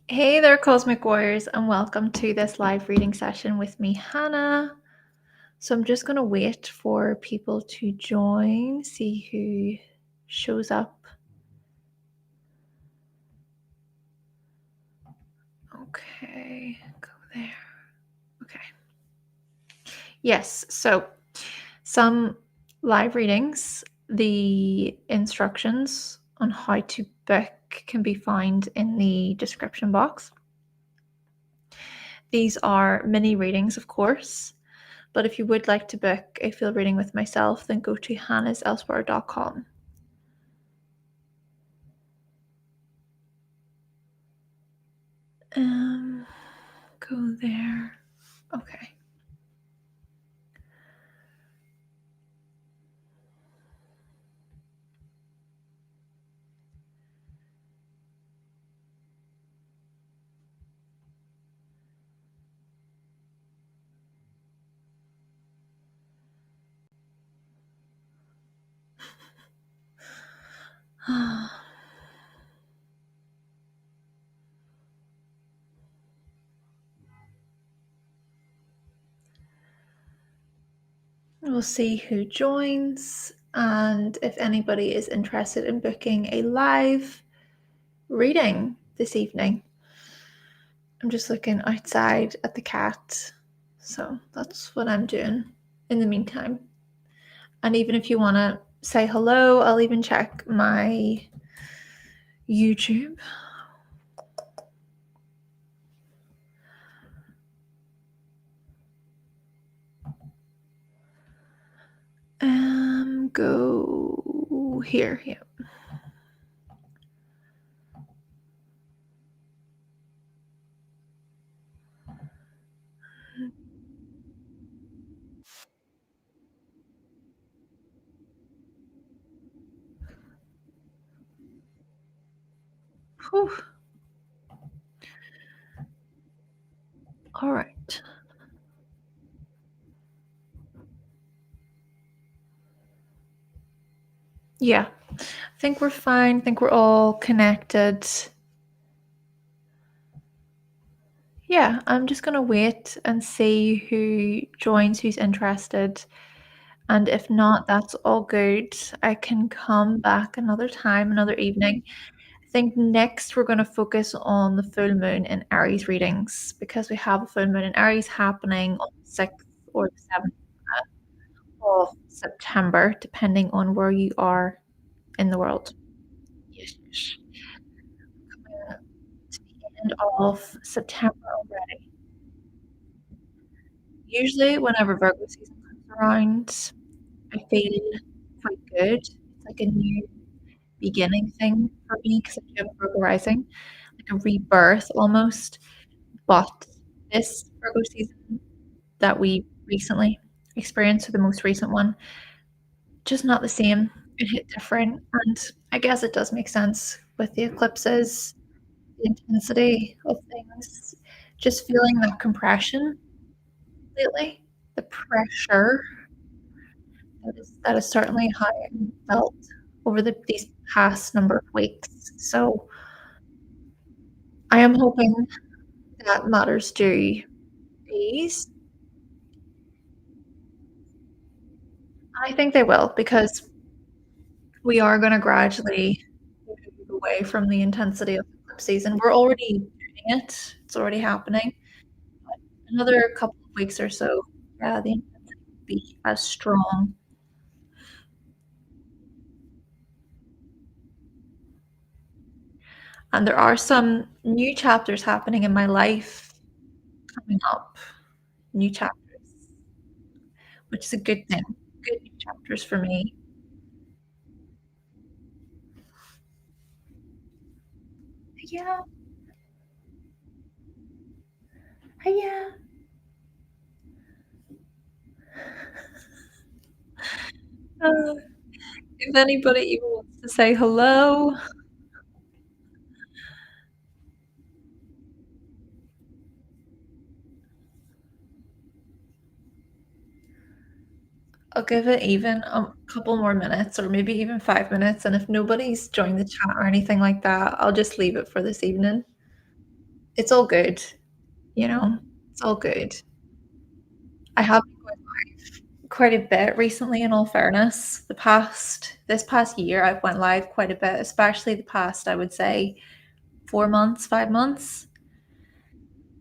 Hey there, Cosmic Warriors, and welcome to this live reading session with me, Hannah. So I'm just going to wait for people to join, see who shows up. Okay, go there. Okay. Yes, so some live readings, the instructions on how to book can be found in the description box. These are mini readings, of course. But if you would like to book a field reading with myself, then go to hannahselsewhere.com. Um, go there. Okay. We'll see who joins, and if anybody is interested in booking a live reading this evening. I'm just looking outside at the cat, so that's what I'm doing in the meantime. And even if you want to say hello, I'll even check my YouTube. Go here. Yeah. Whew. All right. Yeah. I think we're fine. I think we're all connected. Yeah, I'm just going to wait and see who joins, who's interested. And if not, that's all good. I can come back another time, another evening. I think next we're going to focus on the full moon in Aries readings because we have a full moon in Aries happening on the 6th or the 7th of September, depending on where you are in the world. Yes. To the end of September already. Usually, whenever Virgo season comes around, I feel quite good. It's like a new beginning thing for me because I do have Virgo rising, like a rebirth almost. But this Virgo season that we recently experienced, or the most recent one, just not the same. It hit different, and I guess it does make sense with the eclipses, the intensity of things, just feeling that compression lately, the pressure that is certainly how I felt over these past number of weeks. So I am hoping that matters do ease. I think they will because we are gonna gradually move away from the intensity of eclipse season. We're already doing it. It's already happening. Another couple of weeks or so, yeah, the intensity won't be as strong. And there are some new chapters happening in my life coming up. New chapters, which is a good thing. Good new chapters for me. Yeah, yeah. Uh, if anybody even wants to say hello, I'll give it even a couple more minutes or maybe even 5 minutes, and if nobody's joined the chat or anything like that, I'll just leave it for this evening. It's all good, you know? It's all good. I have been going live quite a bit recently, in all fairness. This past year, I've went live quite a bit, especially the past, I would say, 4 months, 5 months.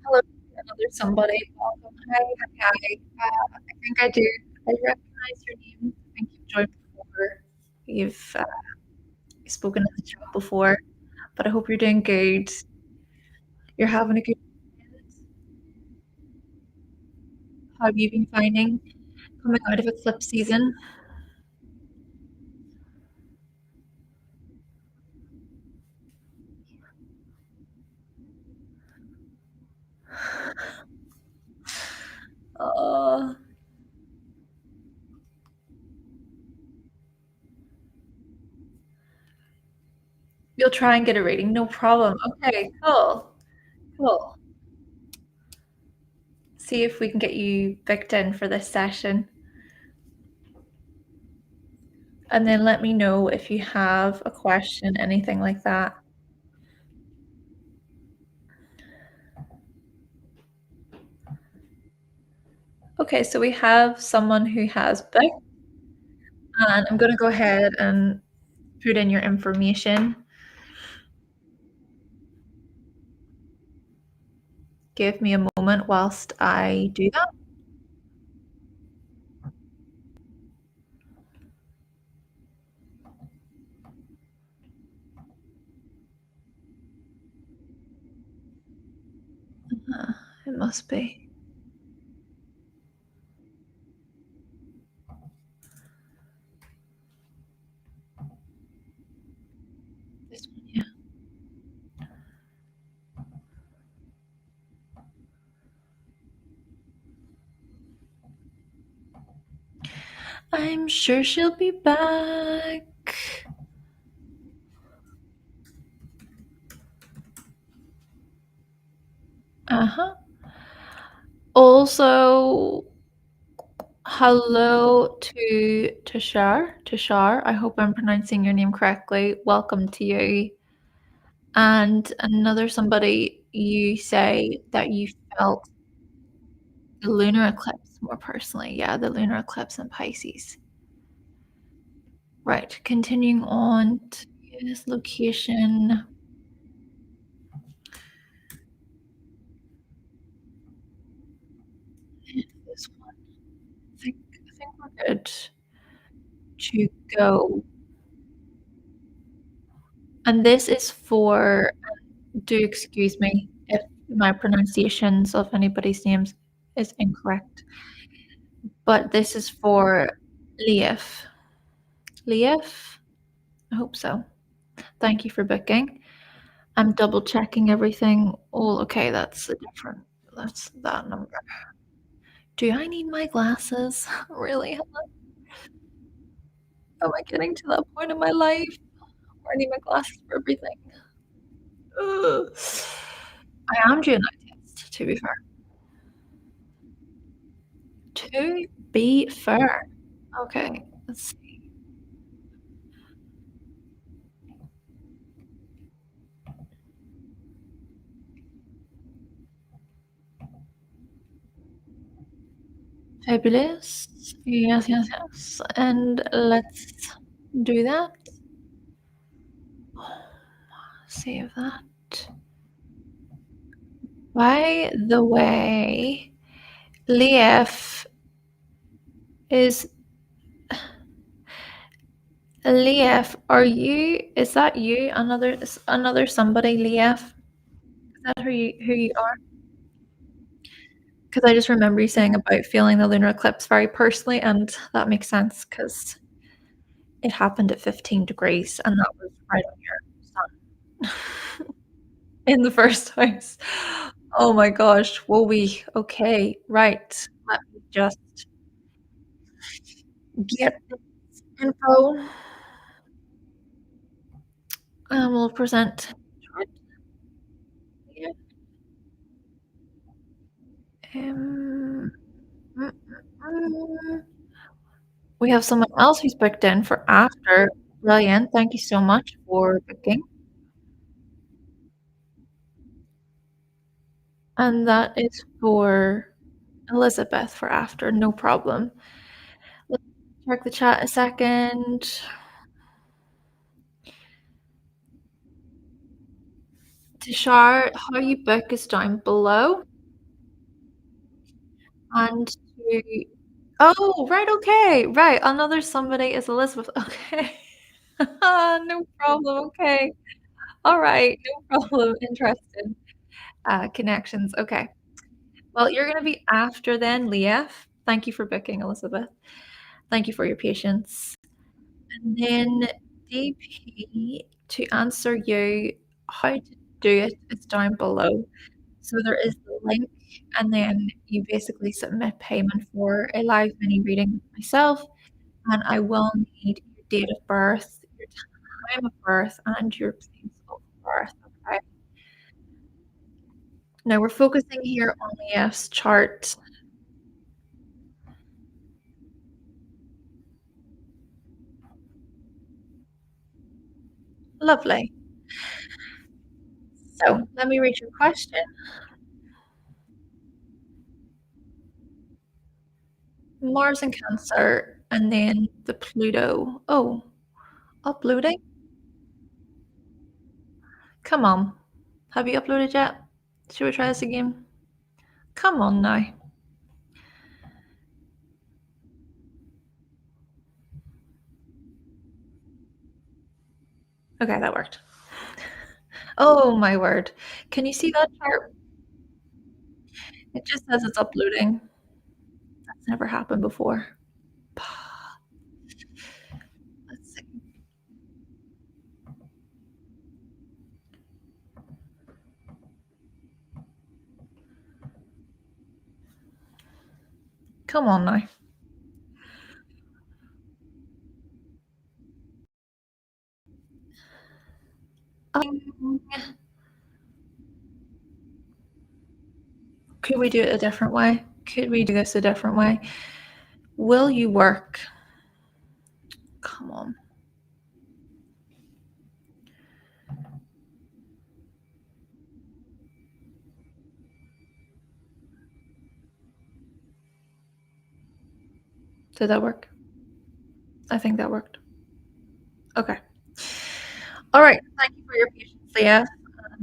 Hello, another somebody. Welcome. Hi, hi, hi. I think I do. I recognize your name. I think you've joined before. You've spoken in the chat before, but I hope you're doing good. You're having a good weekend. How have you been finding coming out of eclipse season? Uh, you'll try and get a rating, no problem. Okay, cool, cool. See if we can get you booked in for this session. And then let me know if you have a question, anything like that. Okay, so we have someone who has booked, and I'm gonna go ahead and put in your information. Give me a moment whilst I do that. It must be this one, yeah. I'm sure she'll be back. Uh-huh. Also, hello to Tushar. Tushar, I hope I'm pronouncing your name correctly. Welcome to you. And another somebody, you say that you felt the lunar eclipse more personally. Yeah, the lunar eclipse in Pisces. Right. Continuing on to this location. This one. I think we're good to go. And this is for, do excuse me if my pronunciations of anybody's names is incorrect, but this is for Leif. Leif? I hope so. Thank you for booking. I'm double checking everything. Oh, okay, that's that number. Do I need my glasses? Really? Am I getting to that point in my life where I need my glasses for everything? Ugh. I am doing eye test, to be fair. To be fair. Okay, let's see. Fabulous. Yes, yes, yes. And let's do that. Save that. By the way, Leif is Leif, is that you? Another somebody, Leif? Is that who you are? Because I just remember you saying about feeling the lunar eclipse very personally, and that makes sense because it happened at 15 degrees, and that was right on your sun in the first house. Oh my gosh, whoa we okay, right. Let me just get the info, and we'll present. Um, mm, mm. We have someone else who's booked in for after. Brilliant. Thank you so much for booking. And that is for Elizabeth for after, no problem. Let's check the chat a second. Tishar, how you book is down below. And to oh, right, okay. Right, another somebody is Elizabeth. Okay. No problem, okay. Alright, no problem. Interesting. Connections, okay. Well, you're gonna be after then, Leah. Thank you for booking, Elizabeth. Thank you for your patience. And then DP, to answer you, how to do it is down below. So there is the link, and then you basically submit payment for a live mini reading with myself, and I will need your date of birth, your time of birth, and your place of birth. Okay. Now we're focusing here on the S chart. Lovely. So let me read your question. Mars and Cancer, and then the Pluto. Oh, uploading? Come on. Have you uploaded yet? Should we try this again? Come on now. Okay, that worked. Oh my word. Can you see that chart? It just says it's uploading. That's never happened before. Let's see. Come on now. Um, could we do it a different way? Could we do this a different way? Will you work? Come on. Did that work? I think that worked. Okay. All right. Thank you for your patience, Leah.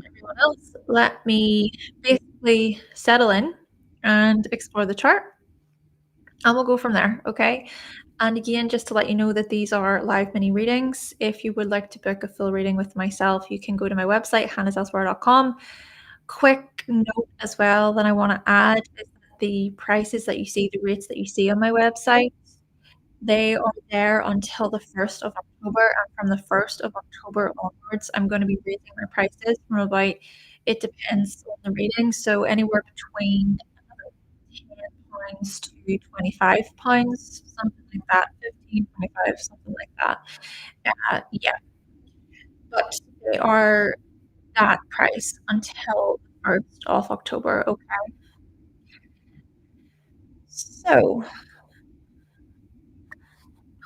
Everyone else, let me basically settle in and explore the chart, and we'll go from there. Okay. And again, just to let you know that these are live mini readings. If you would like to book a full reading with myself, you can go to my website, hannahselsewhere.com. Quick note as well that I want to add is that the prices that you see, the rates that you see on my website, they are there until the 1st of October. And from the 1st of October onwards, I'm going to be raising my prices from about, it depends on the reading. So anywhere between £10 to £25, something like that, 15, 25, something like that. Yeah, but they are that price until the 1st of October. Okay. So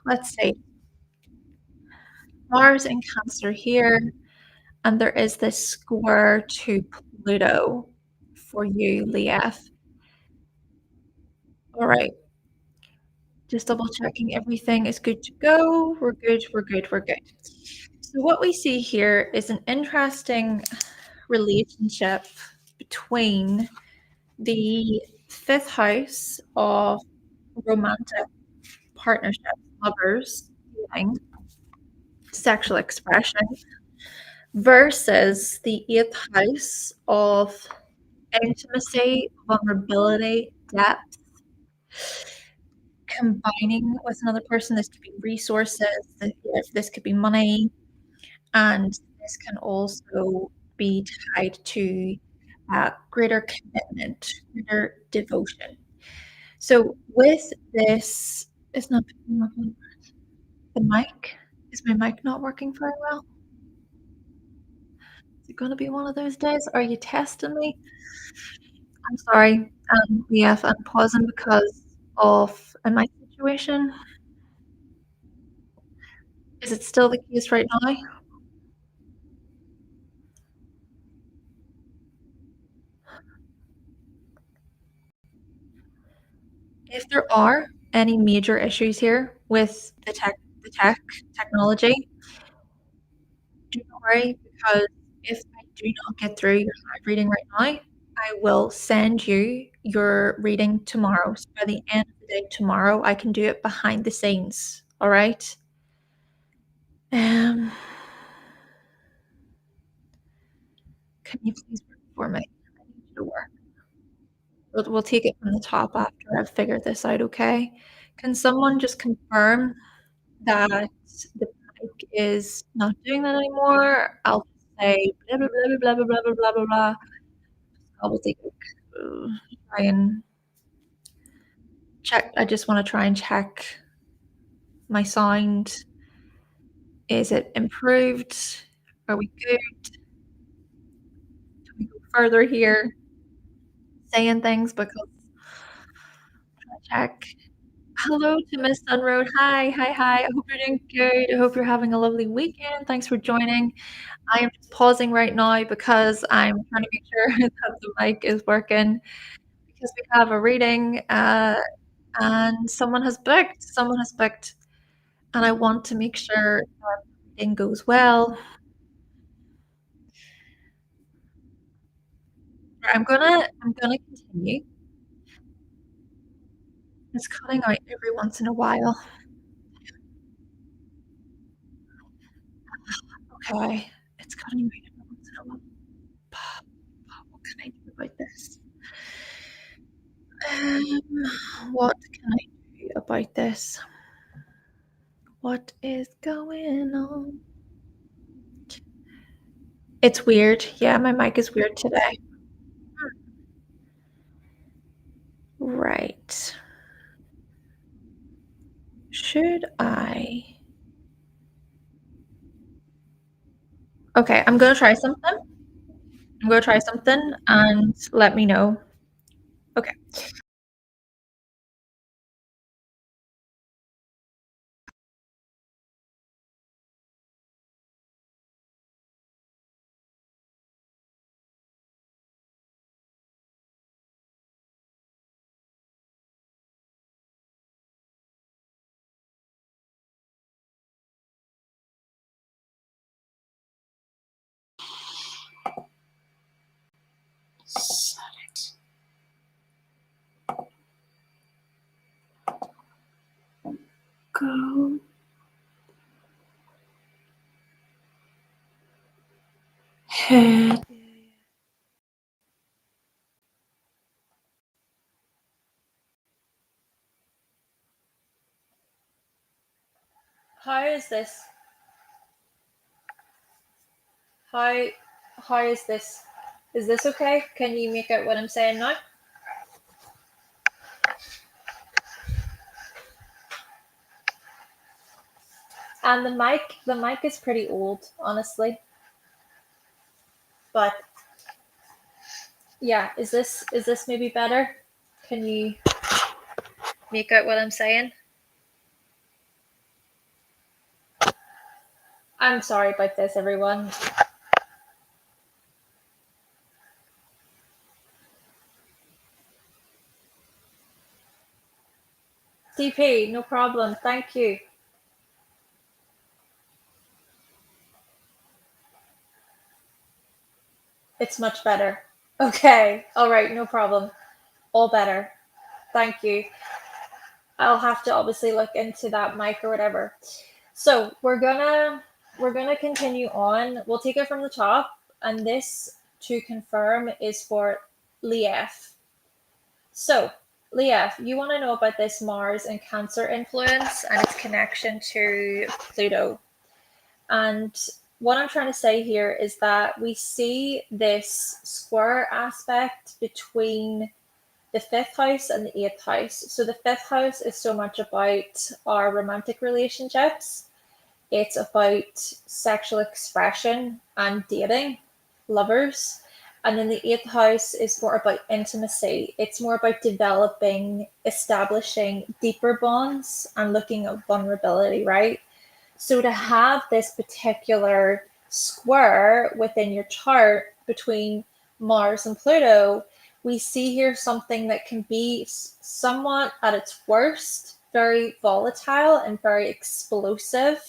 let's see. Mars in Cancer here, and there is this square to Pluto for you, Leah. All right. Just double checking everything is good to go. We're good, we're good, we're good. So what we see here is an interesting relationship between the 5th house of romantic partnerships, lovers, dating, sexual expression, versus the 8th house of intimacy, vulnerability, depth, combining with another person. This could be resources, this could be money, and this can also be tied to greater commitment, greater devotion. So with this, it's not picking up on the mic. Is my mic not working very well? Is it gonna be one of those days? Are you testing me? I'm sorry. Yeah, I'm pausing because of a mic situation. Is it still the case right now? If there are any major issues here with the technology, do not worry, because if I do not get through your live reading right now, I will send you your reading tomorrow. So by the end of the day tomorrow, I can do it behind the scenes. All right. Um, can you please work for me? I need you to work. We'll take it from the top after I've figured this out. Okay. Can someone just confirm that the mic is not doing that anymore? I'll just say blah blah blah blah blah blah blah blah blah blah. Gobbledygook. Try and check. I just want to try and check my sound. Is it improved? Are we good? Can we go further here? Saying things because I check. Hello to Miss Sunroad. Hi, hi, hi. I hope you're doing good. I hope you're having a lovely weekend. Thanks for joining. I am just pausing right now because I'm trying to make sure that the mic is working because we have a reading and someone has booked. Someone has booked, and I want to make sure that everything goes well. I'm gonna continue. It's cutting out every once in a while. Okay, it's cutting out every once in a while. What can I do about this? What can I do about this? What is going on? It's weird. Yeah, my mic is weird today. Right. Should I? Okay, I'm gonna try something. I'm gonna try something and let me know. Okay. Go ahead. How is this? How how is this? Is this okay? Can you make out what I'm saying now? And the mic is pretty old, honestly. But yeah, is this maybe better? Can you make out what I'm saying? I'm sorry about this, everyone. CP, no problem. Thank you. It's much better. Okay. All right. No problem. All better. Thank you. I'll have to obviously look into that mic or whatever. So we're gonna continue on. We'll take it from the top, and this to confirm is for Lief. So Lief, you want to know about this Mars and Cancer influence and its connection to Pluto. And what I'm trying to say here is that we see this square aspect between the fifth house and the eighth house. So the fifth house is so much about our romantic relationships. It's about sexual expression and dating, lovers. And then the eighth house is more about intimacy. It's more about developing, establishing deeper bonds and looking at vulnerability, right? So to have this particular square within your chart between Mars and Pluto, we see here something that can be somewhat at its worst, very volatile and very explosive.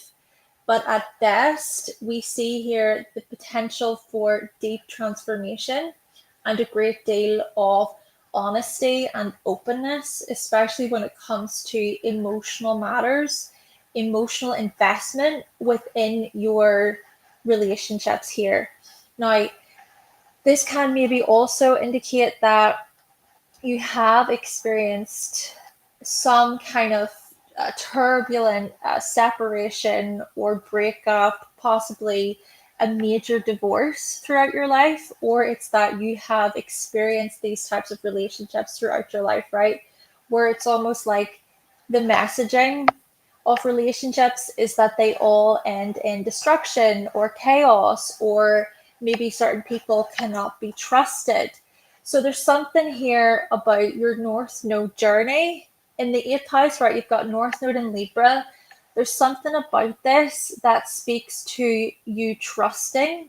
But at best, we see here the potential for deep transformation and a great deal of honesty and openness, especially when it comes to emotional matters, emotional investment within your relationships here. Now, this can maybe also indicate that you have experienced some kind of turbulent separation or breakup, possibly a major divorce throughout your life, or it's that you have experienced these types of relationships throughout your life, right? Where it's almost like the messaging of relationships is that they all end in destruction or chaos, or maybe certain people cannot be trusted. So there's something here about your North Node journey in the 8th house, right? You've got North Node in Libra. There's something about this that speaks to you trusting.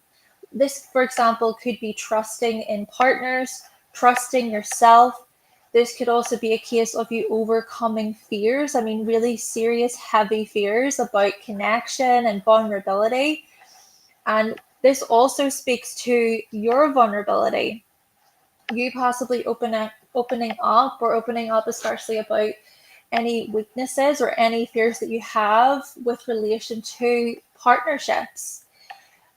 This, for example, could be trusting in partners, trusting yourself. This could also be a case of you overcoming fears. I mean, really serious, heavy fears about connection and vulnerability. And this also speaks to your vulnerability. You possibly opening up, especially about any weaknesses or any fears that you have with relation to partnerships.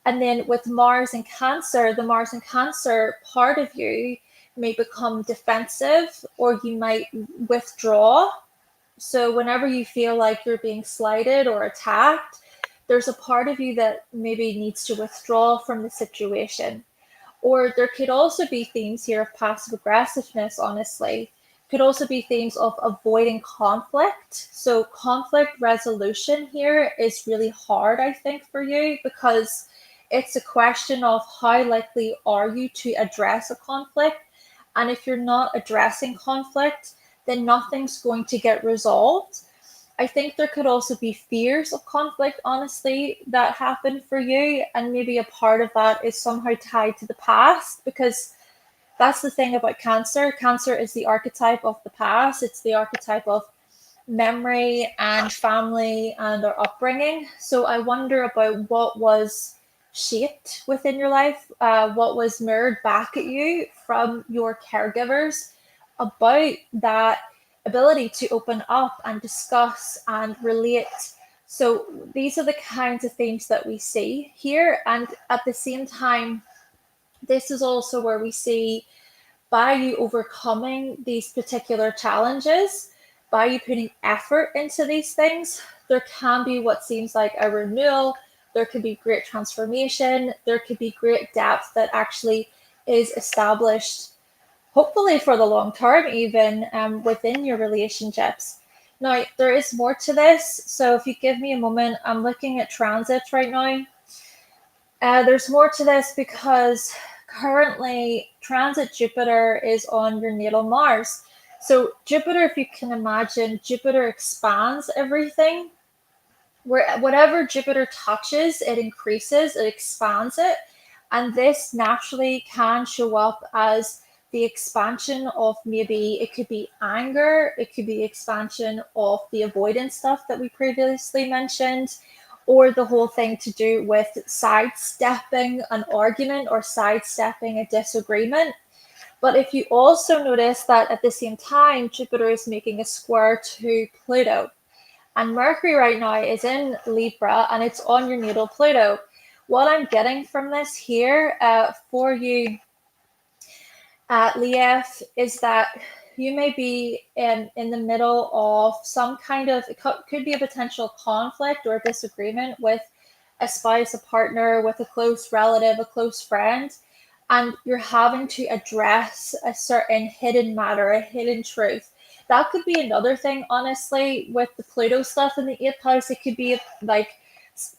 And then with Mars and Cancer, the Mars and Cancer part of you may become defensive, or you might withdraw. So whenever you feel like you're being slighted or attacked, there's a part of you that maybe needs to withdraw from the situation. Or there could also be themes here of passive aggressiveness, honestly. Could also be themes of avoiding conflict. So conflict resolution here is really hard, I think, for you, because it's a question of how likely are you to address a conflict. And if you're not addressing conflict, then nothing's going to get resolved. I think there could also be fears of conflict, honestly, that happen for you. And maybe a part of that is somehow tied to the past, because that's the thing about Cancer. Cancer is the archetype of the past. It's the archetype of memory and family and our upbringing. So I wonder about what was shaped within your life, what was mirrored back at you from your caregivers about that ability to open up and discuss and relate. So these are the kinds of themes that we see here. And at the same time, this is also where we see, by you overcoming these particular challenges, by you putting effort into these things, there can be what seems like a renewal. There could be great transformation. There could be great depth that actually is established, hopefully for the long term, even within your relationships. Now, there is more to this. So if you give me a moment, I'm looking at transits right now. There's more to this because currently transit Jupiter is on your natal Mars. So Jupiter, if you can imagine, Jupiter expands everything. Whatever Jupiter touches, it increases, it expands it. And this naturally can show up as the expansion of, maybe it could be anger, it could be expansion of the avoidance stuff that we previously mentioned, or the whole thing to do with sidestepping an argument or sidestepping a disagreement. But if you also notice that at the same time, Jupiter is making a square to Pluto, and Mercury right now is in Libra and it's on your natal Pluto. What I'm getting from this here for you, Lief, is that you may be in the middle of some kind of, it could be a potential conflict or disagreement with a spouse, a partner, with a close relative, a close friend, and you're having to address a certain hidden matter, a hidden truth. That could be another thing, honestly, with the Pluto stuff in the 8th house. It could be like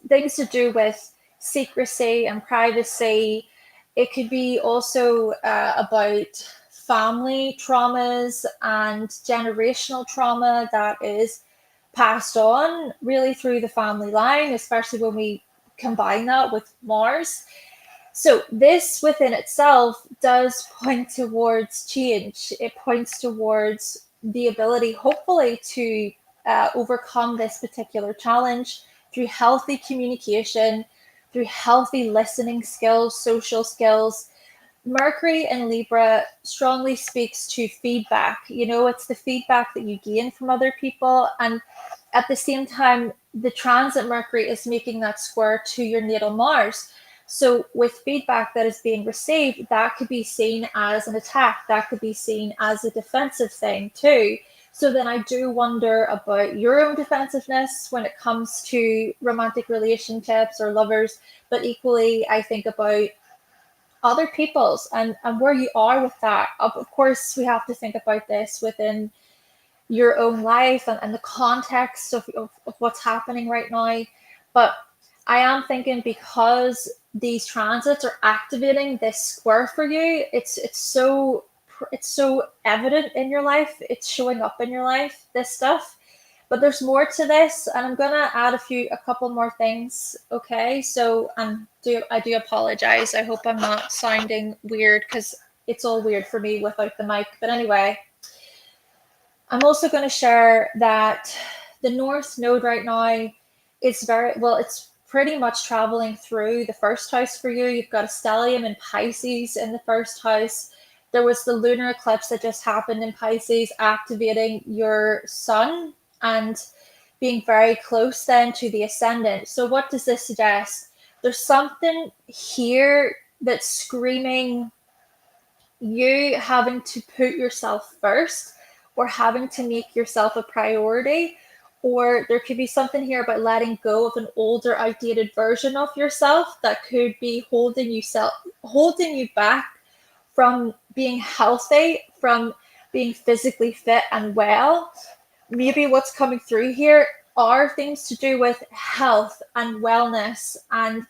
things to do with secrecy and privacy. It could be also about family traumas and generational trauma that is passed on really through the family line, especially when we combine that with Mars. So this within itself does point towards change. It points towards the ability, hopefully, to overcome this particular challenge through healthy communication, through healthy listening skills, social skills. Mercury in Libra strongly speaks to feedback. It's the feedback that you gain from other people. And at the same time, the transit Mercury is making that square to your natal Mars. So with feedback that is being received, that could be seen as an attack. That could be seen as a defensive thing too. So then I do wonder about your own defensiveness when it comes to romantic relationships or lovers. But equally, I think about other people's and where you are with that. Of course, we have to think about this within your own life and the context of what's happening right now. But I am thinking, because these transits are activating this square for you, it's so evident in your life. It's showing up in your life, this stuff. But there's more to this, and I'm gonna add a couple more things. Okay, so I do apologize. I hope I'm not sounding weird, because it's all weird for me without the mic. But anyway, I'm also going to share that the North Node right now is it's pretty much traveling through the first house for you. You've got a stellium in Pisces in the first house. There was the lunar eclipse that just happened in Pisces, activating your sun and being very close then to the ascendant. So what does this suggest? There's something here that's screaming you having to put yourself first, or having to make yourself a priority. Or there could be something here about letting go of an older, outdated version of yourself that could be holding you back from being healthy, from being physically fit and well. Maybe what's coming through here are things to do with health and wellness, and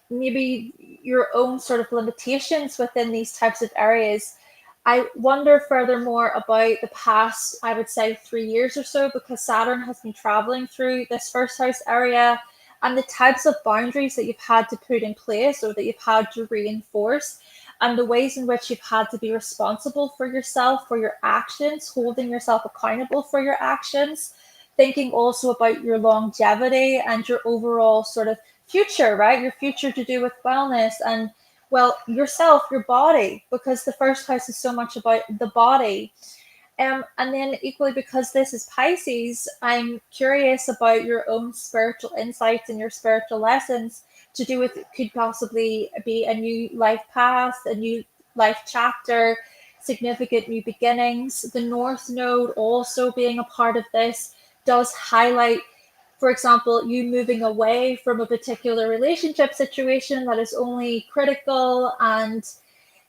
maybe your own sort of limitations within these types of areas. I wonder furthermore about the past, I would say 3 years or so, because Saturn has been traveling through this first house area, and the types of boundaries that you've had to put in place or that you've had to reinforce, and the ways in which you've had to be responsible for yourself, for your actions, holding yourself accountable for your actions, thinking also about your longevity and your overall sort of future, right? Your future to do with wellness and, well, yourself, your body, because the first house is so much about the body. And then equally, because this is Pisces, I'm curious about your own spiritual insights and your spiritual lessons to do with, could possibly be a new life path, a new life chapter, significant new beginnings. The North Node also being a part of this does highlight, for example, you moving away from a particular relationship situation that is only critical and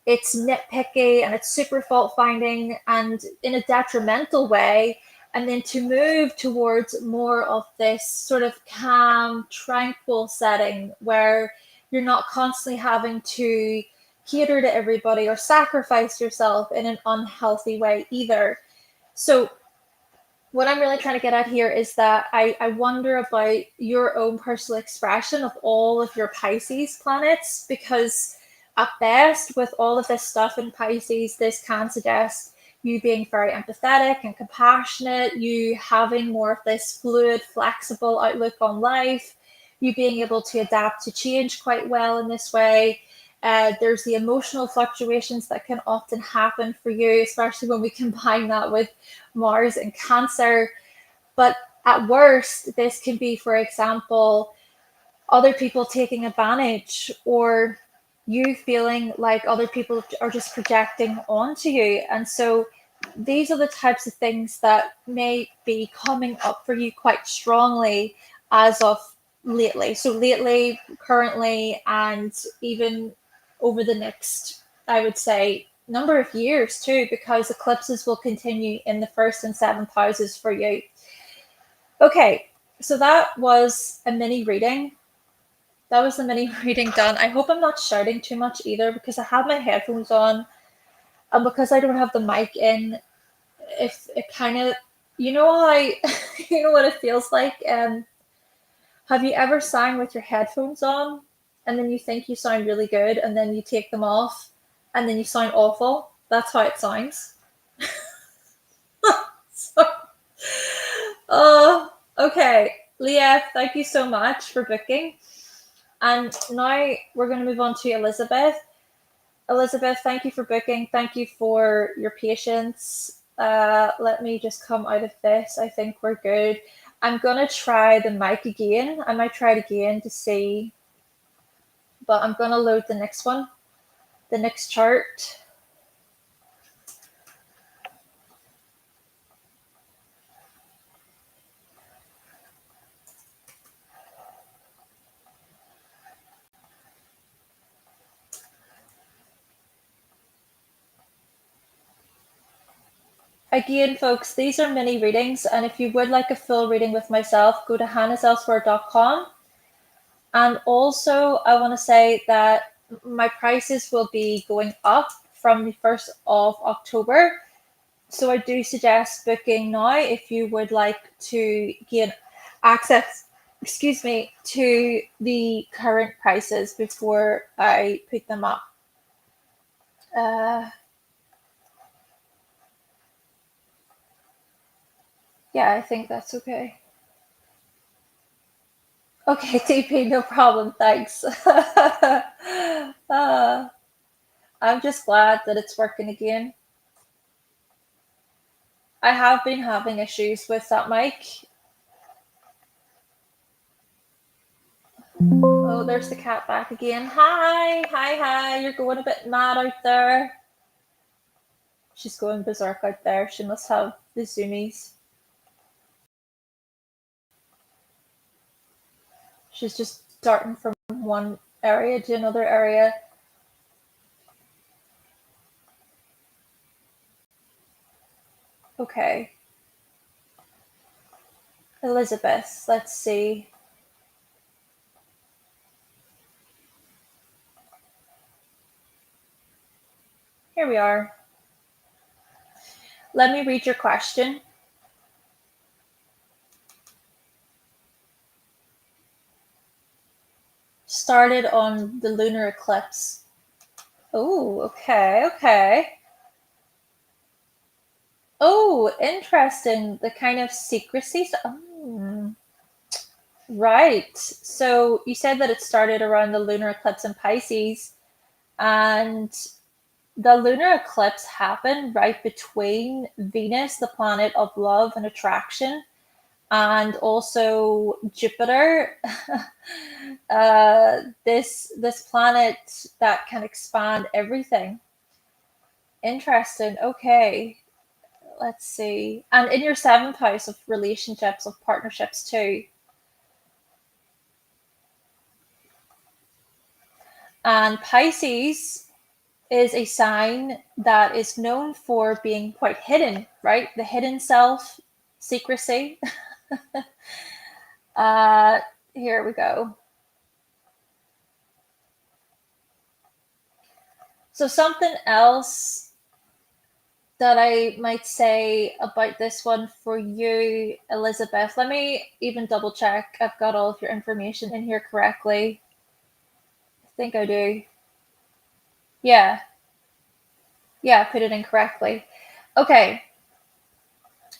it's nitpicky and it's super fault finding and in a detrimental way, and then to move towards more of this sort of calm, tranquil setting where you're not constantly having to cater to everybody or sacrifice yourself in an unhealthy way either. So what I'm really trying to get at here is that I wonder about your own personal expression of all of your Pisces planets, because at best, with all of this stuff in Pisces, this can suggest you being very empathetic and compassionate, you having more of this fluid, flexible outlook on life, you being able to adapt to change quite well in this way. There's the emotional fluctuations that can often happen for you, especially when we combine that with Mars and Cancer. But at worst, this can be, for example, other people taking advantage, or you feeling like other people are just projecting onto you. And so these are the types of things that may be coming up for you quite strongly as of lately. So lately, currently, and even over the next, I would say, number of years too, because eclipses will continue in the first and seventh houses for you. Okay, so that was a mini reading. That was the mini reading done. I hope I'm not shouting too much either, because I have my headphones on, and because I don't have the mic in, if it kind of, you know what it feels like. Have you ever sang with your headphones on? and then you think you sound really good, and then you take them off, and then you sound awful. That's how it sounds. So, okay. Leah, thank you so much for booking. And now we're going to move on to Elizabeth. Elizabeth, thank you for booking. Thank you for your patience. Let me just come out of this. I think we're good. I'm going to try the mic again. I might try it again to see, but I'm going to load the next one, the next chart. Again, folks, these are mini readings, and if you would like a full reading with myself, go to hannahselsewhere.com. And also, I want to say that my prices will be going up from the 1st of October. So I do suggest booking now if you would like to gain access, to the current prices before I put them up. Yeah, I think that's okay. Okay, TP, no problem. Thanks. I'm just glad that it's working again. I have been having issues with that mic. Oh, there's the cat back again. Hi. You're going a bit mad out there. She's going berserk out there. She must have the zoomies. She's just darting from one area to another area. Okay. Elizabeth, let's see. Here we are. Let me read your question. Started on the lunar eclipse. Oh, okay. Oh, interesting. The kind of secrecy. Right. So you said that it started around the lunar eclipse in Pisces, and the lunar eclipse happened right between Venus, the planet of love and attraction, and also Jupiter, this planet that can expand everything. Interesting. Okay, let's see. And in your 7th house of relationships, of partnerships too. And Pisces is a sign that is known for being quite hidden, right? The hidden self, secrecy. Here we go. So something else that I might say about this one for you, Elizabeth, let me even double check I've got all of your information in here correctly. I think I do. Yeah, I put it in correctly. Okay.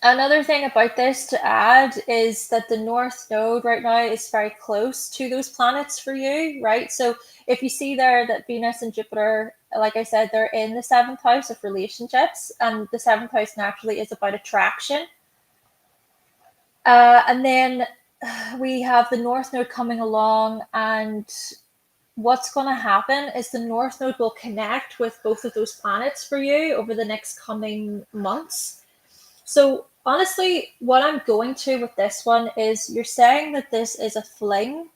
Another thing about this to add is that the North Node right now is very close to those planets for you, right? So if you see there that Venus and Jupiter, like I said, they're in the 7th house of relationships, and the 7th house naturally is about attraction. And then we have the North Node coming along, and what's going to happen is the North Node will connect with both of those planets for you over the next coming months. So honestly, what I'm going to with this one is you're saying that this is a fling.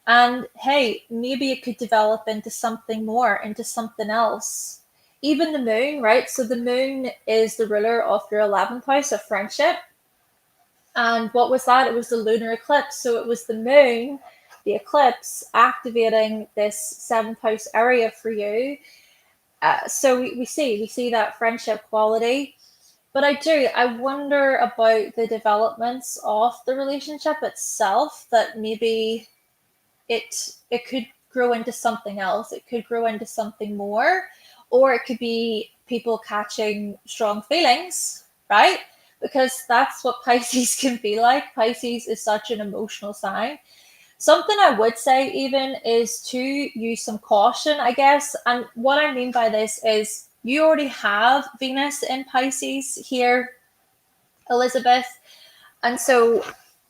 And hey, maybe it could develop into something more, into something else. Even the moon, right? So the moon is the ruler of your 11th house of friendship. And what was that? It was the lunar eclipse. So it was the moon, the eclipse, activating this 7th house area for you. So we see that friendship quality. But I wonder about the developments of the relationship itself, that maybe it could grow into something else. It could grow into something more, or it could be people catching strong feelings, right? Because that's what Pisces can be like. Pisces is such an emotional sign. Something I would say even is to use some caution, I guess. And what I mean by this is you already have Venus in Pisces here, Elizabeth. And so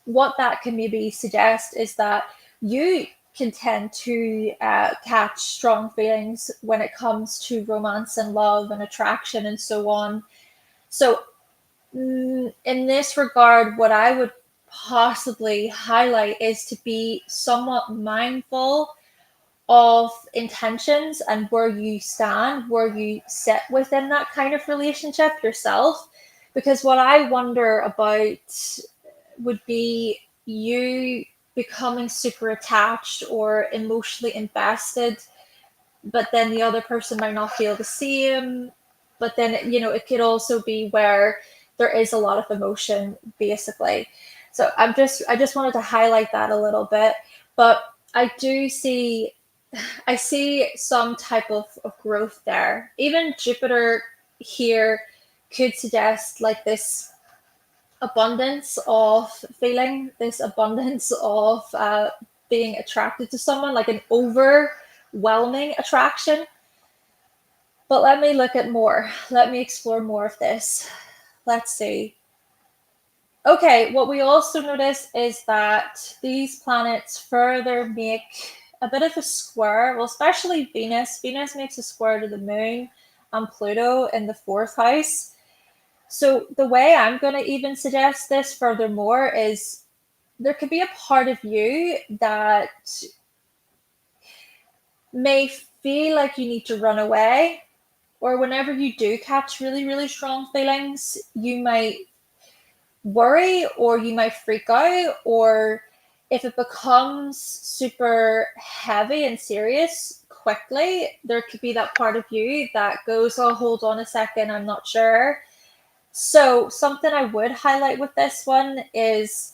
what that can maybe suggest is that you can tend to catch strong feelings when it comes to romance and love and attraction and so on. So in this regard, what I would possibly highlight is to be somewhat mindful of intentions and where you stand, where you sit within that kind of relationship yourself. Because what I wonder about would be you becoming super attached or emotionally invested, but then the other person might not feel the same. But then, it could also be where there is a lot of emotion, basically. So I just wanted to highlight that a little bit. But I see some type of growth there. Even Jupiter here could suggest like this abundance of feeling, this abundance of being attracted to someone, like an overwhelming attraction. But let me look at more. Let me explore more of this. Let's see. Okay, what we also notice is that these planets further make a bit of a square. Well, especially Venus. Venus makes a square to the moon and Pluto in the fourth house. So the way I'm going to even suggest this furthermore is there could be a part of you that may feel like you need to run away, or whenever you do catch really, really strong feelings, you might worry or you might freak out, or if it becomes super heavy and serious quickly, there could be that part of you that goes, oh, hold on a second, I'm not sure. So something I would highlight with this one is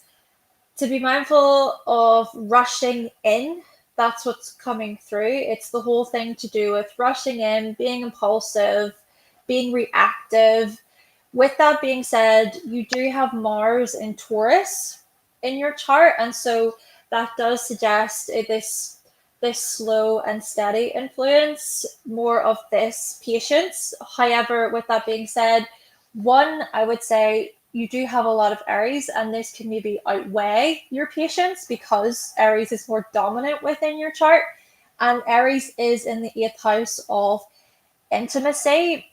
to be mindful of rushing in. That's what's coming through. It's the whole thing to do with rushing in, being impulsive, being reactive. With that being said, you do have Mars in Taurus in your chart, and so that does suggest this slow and steady influence, more of this patience. However, with that being said, one, I would say you do have a lot of Aries, and this can maybe outweigh your patience because Aries is more dominant within your chart, and Aries is in the 8th house of intimacy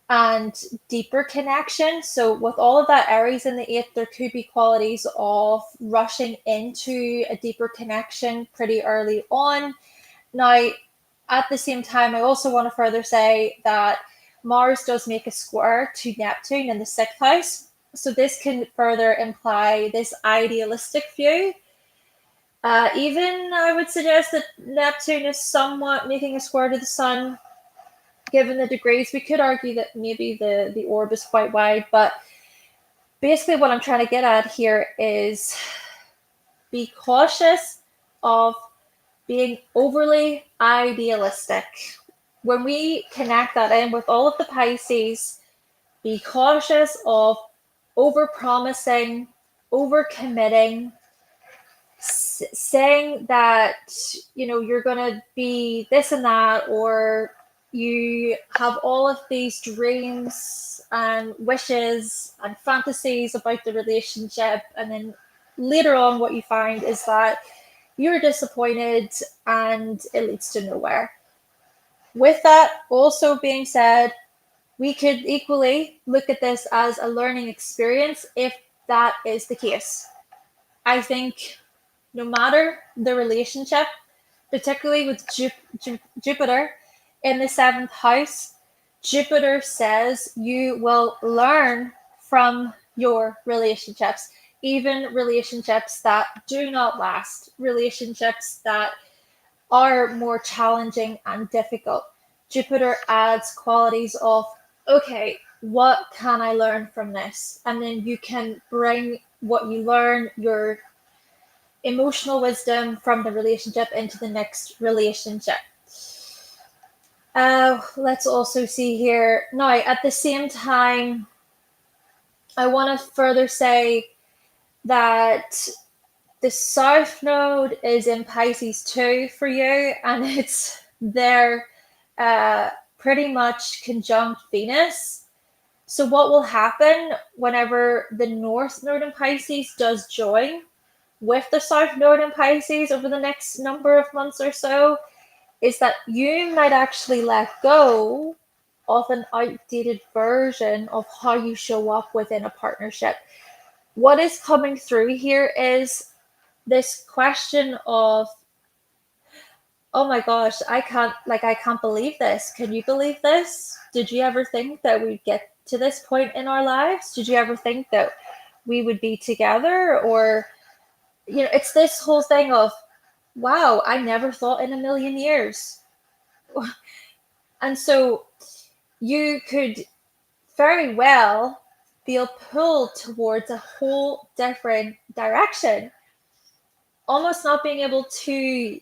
and deeper connection. So with all of that Aries in the 8th, there could be qualities of rushing into a deeper connection pretty early on. Now, at the same time, I also want to further say that Mars does make a square to Neptune in the 6th house. So this can further imply this idealistic view. Even I would suggest that Neptune is somewhat making a square to the Sun, given the degrees. We could argue that maybe the orb is quite wide, but basically what I'm trying to get at here is be cautious of being overly idealistic. When we connect that in with all of the Pisces, be cautious of over-promising, over-committing, saying that, you're going to be this and that, or you have all of these dreams and wishes and fantasies about the relationship, and then later on what you find is that you're disappointed and it leads to nowhere. With that also being said, we could equally look at this as a learning experience if that is the case. I think no matter the relationship, particularly with Jupiter in the 7th house, Jupiter says you will learn from your relationships, even relationships that do not last, relationships that are more challenging and difficult. Jupiter adds qualities of, okay, what can I learn from this? And then you can bring what you learn, your emotional wisdom from the relationship into the next relationship. Let's also see here. Now, at the same time, I want to further say that the South Node is in Pisces too for you, and it's there pretty much conjunct Venus. So what will happen whenever the North Node in Pisces does join with the South Node in Pisces over the next number of months or so is that you might actually let go of an outdated version of how you show up within a partnership. What is coming through here is this question of, oh my gosh, I can't believe this. Can you believe this? Did you ever think that we'd get to this point in our lives? Did you ever think that we would be together? Or, it's this whole thing of, wow, I never thought in a million years. And so you could very well feel pulled towards a whole different direction, almost not being able to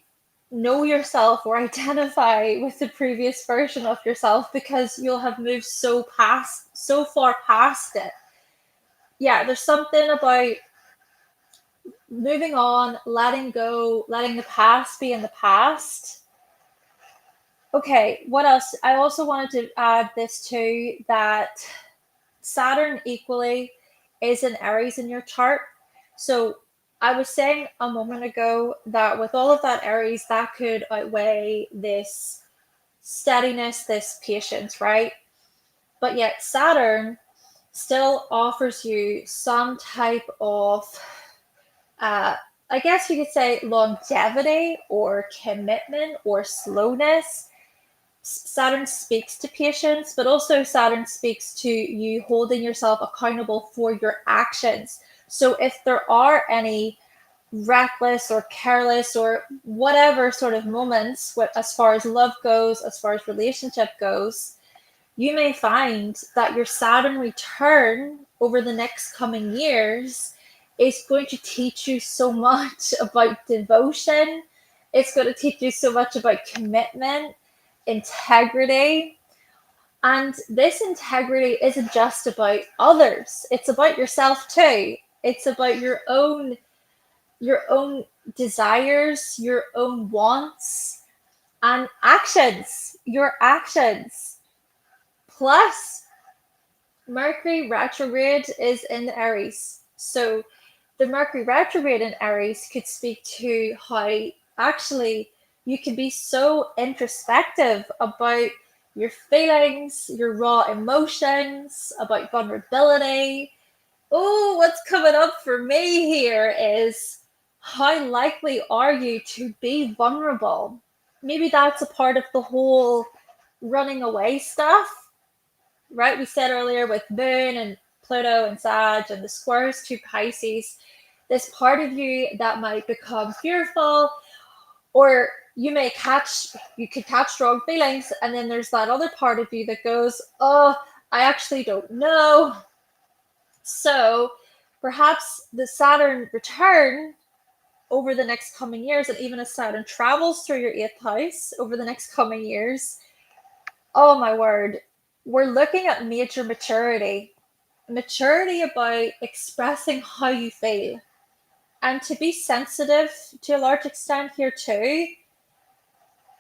know yourself or identify with the previous version of yourself because you'll have moved so far past it. Yeah, there's something about moving on, letting go, letting the past be in the past. Okay, what else? I also wanted to add this too, that Saturn equally is in Aries in your chart. So I was saying a moment ago that with all of that Aries, that could outweigh this steadiness, this patience, right? But yet Saturn still offers you some type of, I guess you could say, longevity or commitment or slowness. Saturn speaks to patience, but also Saturn speaks to you holding yourself accountable for your actions. So if there are any reckless or careless or whatever sort of moments, as far as love goes, as far as relationship goes, you may find that your Saturn return over the next coming years is going to teach you so much about devotion. It's going to teach you so much about commitment, integrity. And this integrity isn't just about others, it's about yourself too. It's about your own desires, your own wants, and actions, your actions. Plus, Mercury retrograde is in Aries. So the Mercury retrograde in Aries could speak to how actually you can be so introspective about your feelings, your raw emotions, about vulnerability. Oh, what's coming up for me here is how likely are you to be vulnerable? Maybe that's a part of the whole running away stuff, right? We said earlier with Moon and Pluto and Sag and the squares to Pisces, this part of you that might become fearful, or you could catch strong feelings, and then there's that other part of you that goes, oh, I actually don't know. So perhaps the Saturn return over the next coming years, and even as Saturn travels through your 8th house over the next coming years, oh my word, we're looking at major maturity about expressing how you feel, and to be sensitive to a large extent here too.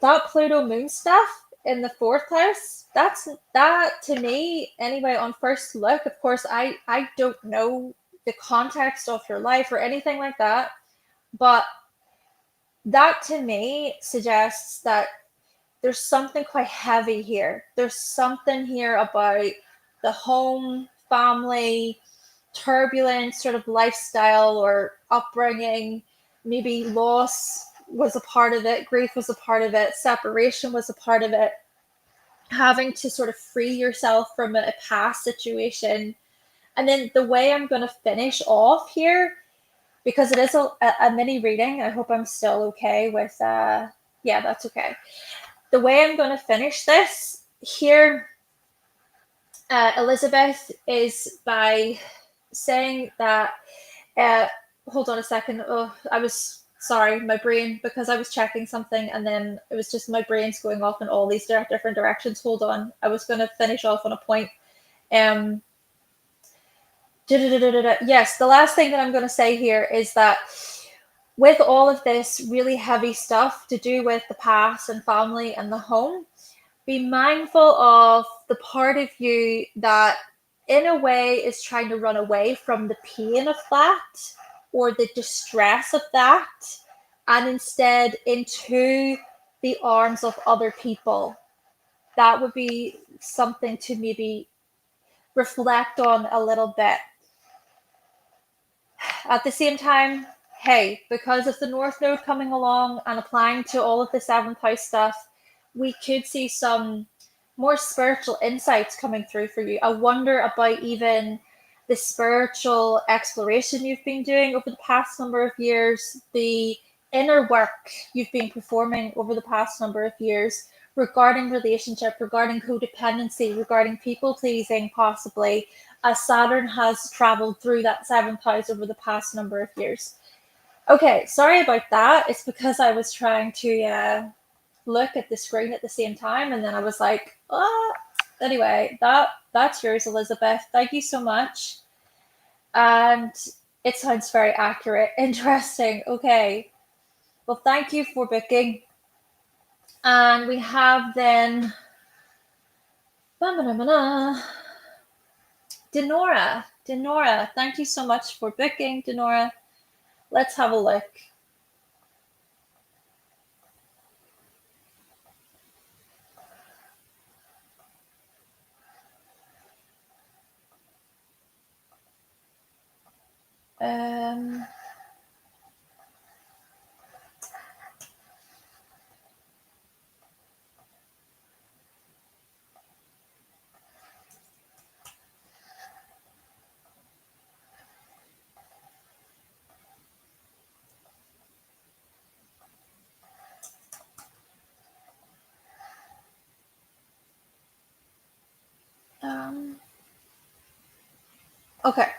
That Pluto Moon stuff in the 4th house, that to me anyway, on first look, of course, I don't know the context of your life or anything like that, but that to me suggests that there's something quite heavy here. There's something here about the home, family, turbulent sort of lifestyle or upbringing. Maybe loss was a part of it, grief was a part of it, separation was a part of it. Having to sort of free yourself from a past situation. And then the way I'm going to finish off here, because it is a mini reading, I hope I'm still okay with, yeah, that's okay. The way I'm going to finish this here, Elizabeth, is by saying that hold on a second. Oh, I was sorry, my brain, because I was checking something and then it was just my brain's going off in all these different directions. Hold on. I was going to finish off on a point. Um, yes, the last thing that I'm going to say here is that with all of this really heavy stuff to do with the past and family and the home, be mindful of the part of you that in a way is trying to run away from the pain of that or the distress of that, and instead into the arms of other people. That would be something to maybe reflect on a little bit. At the same time, hey, because of the North Node coming along and applying to all of the seventh house stuff, we could see some more spiritual insights coming through for you. I wonder about even the spiritual exploration you've been doing over the past number of years, the inner work you've been performing over the past number of years regarding relationship, regarding codependency, regarding people pleasing, possibly, as Saturn has traveled through that seventh house over the past number of years. Okay, sorry about that. It's because I was trying to look at the screen at the same time, and then I was like, oh. Anyway, that's yours, Elizabeth. Thank you so much. And it sounds very accurate. Interesting. Okay. Well, thank you for booking. And we have then Denora. Denora, thank you so much for booking, Denora. Let's have a look. Okay.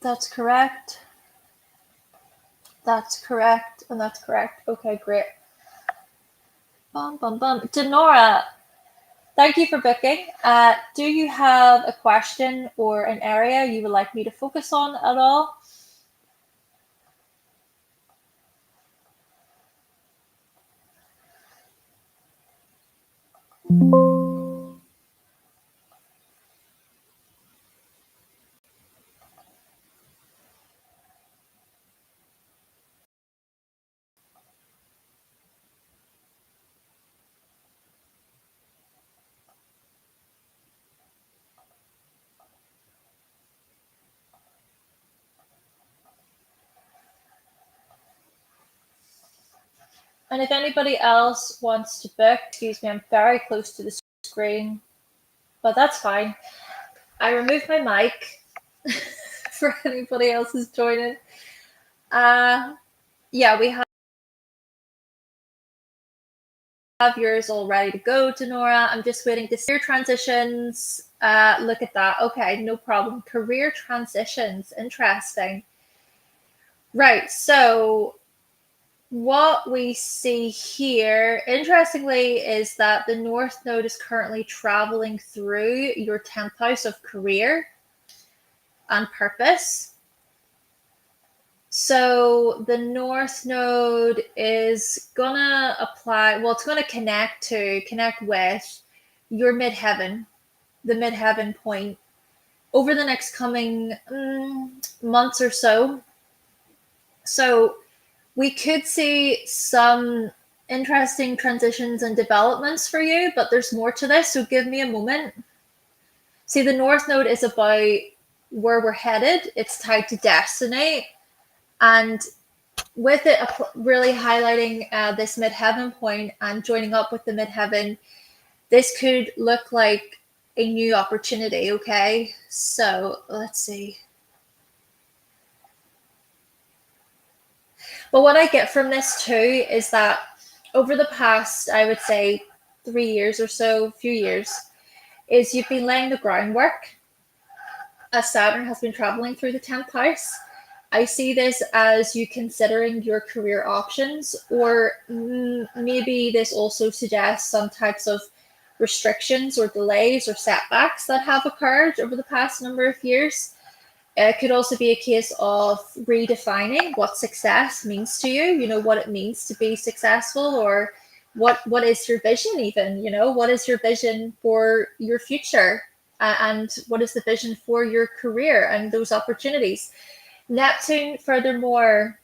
That's correct. That's correct. And that's correct. Okay, great. Denora, thank you for booking. Do you have a question or an area you would like me to focus on at all? And if anybody else wants to book, excuse me, I'm very close to the screen, but that's fine. I removed my mic for anybody else who's joining. Yeah, we have yours all ready to go, Denora. I'm just waiting to see your transitions. Look at that. Okay, no problem. Career transitions. Interesting. Right, so what we see here, interestingly, is that the North Node is currently traveling through your 10th house of career and purpose. So the North Node is gonna apply, well, it's gonna connect with your midheaven, the midheaven point, over the next coming months or so. So we could see some interesting transitions and developments for you, but there's more to this, so give me a moment. See, the North Node is about where we're headed. It's tied to destiny. And with it really highlighting this midheaven point and joining up with the midheaven, this could look like a new opportunity, okay? So let's see. But what I get from this too is that over the past, I would say, 3 years or so, few years, is you've been laying the groundwork as Saturn has been traveling through the 10th house. I see this as you considering your career options, or maybe this also suggests some types of restrictions or delays or setbacks that have occurred over the past number of years. It could also be a case of redefining what success means to you, what it means to be successful, or what is your vision even, what is your vision for your future, and what is the vision for your career and those opportunities. Neptune, furthermore,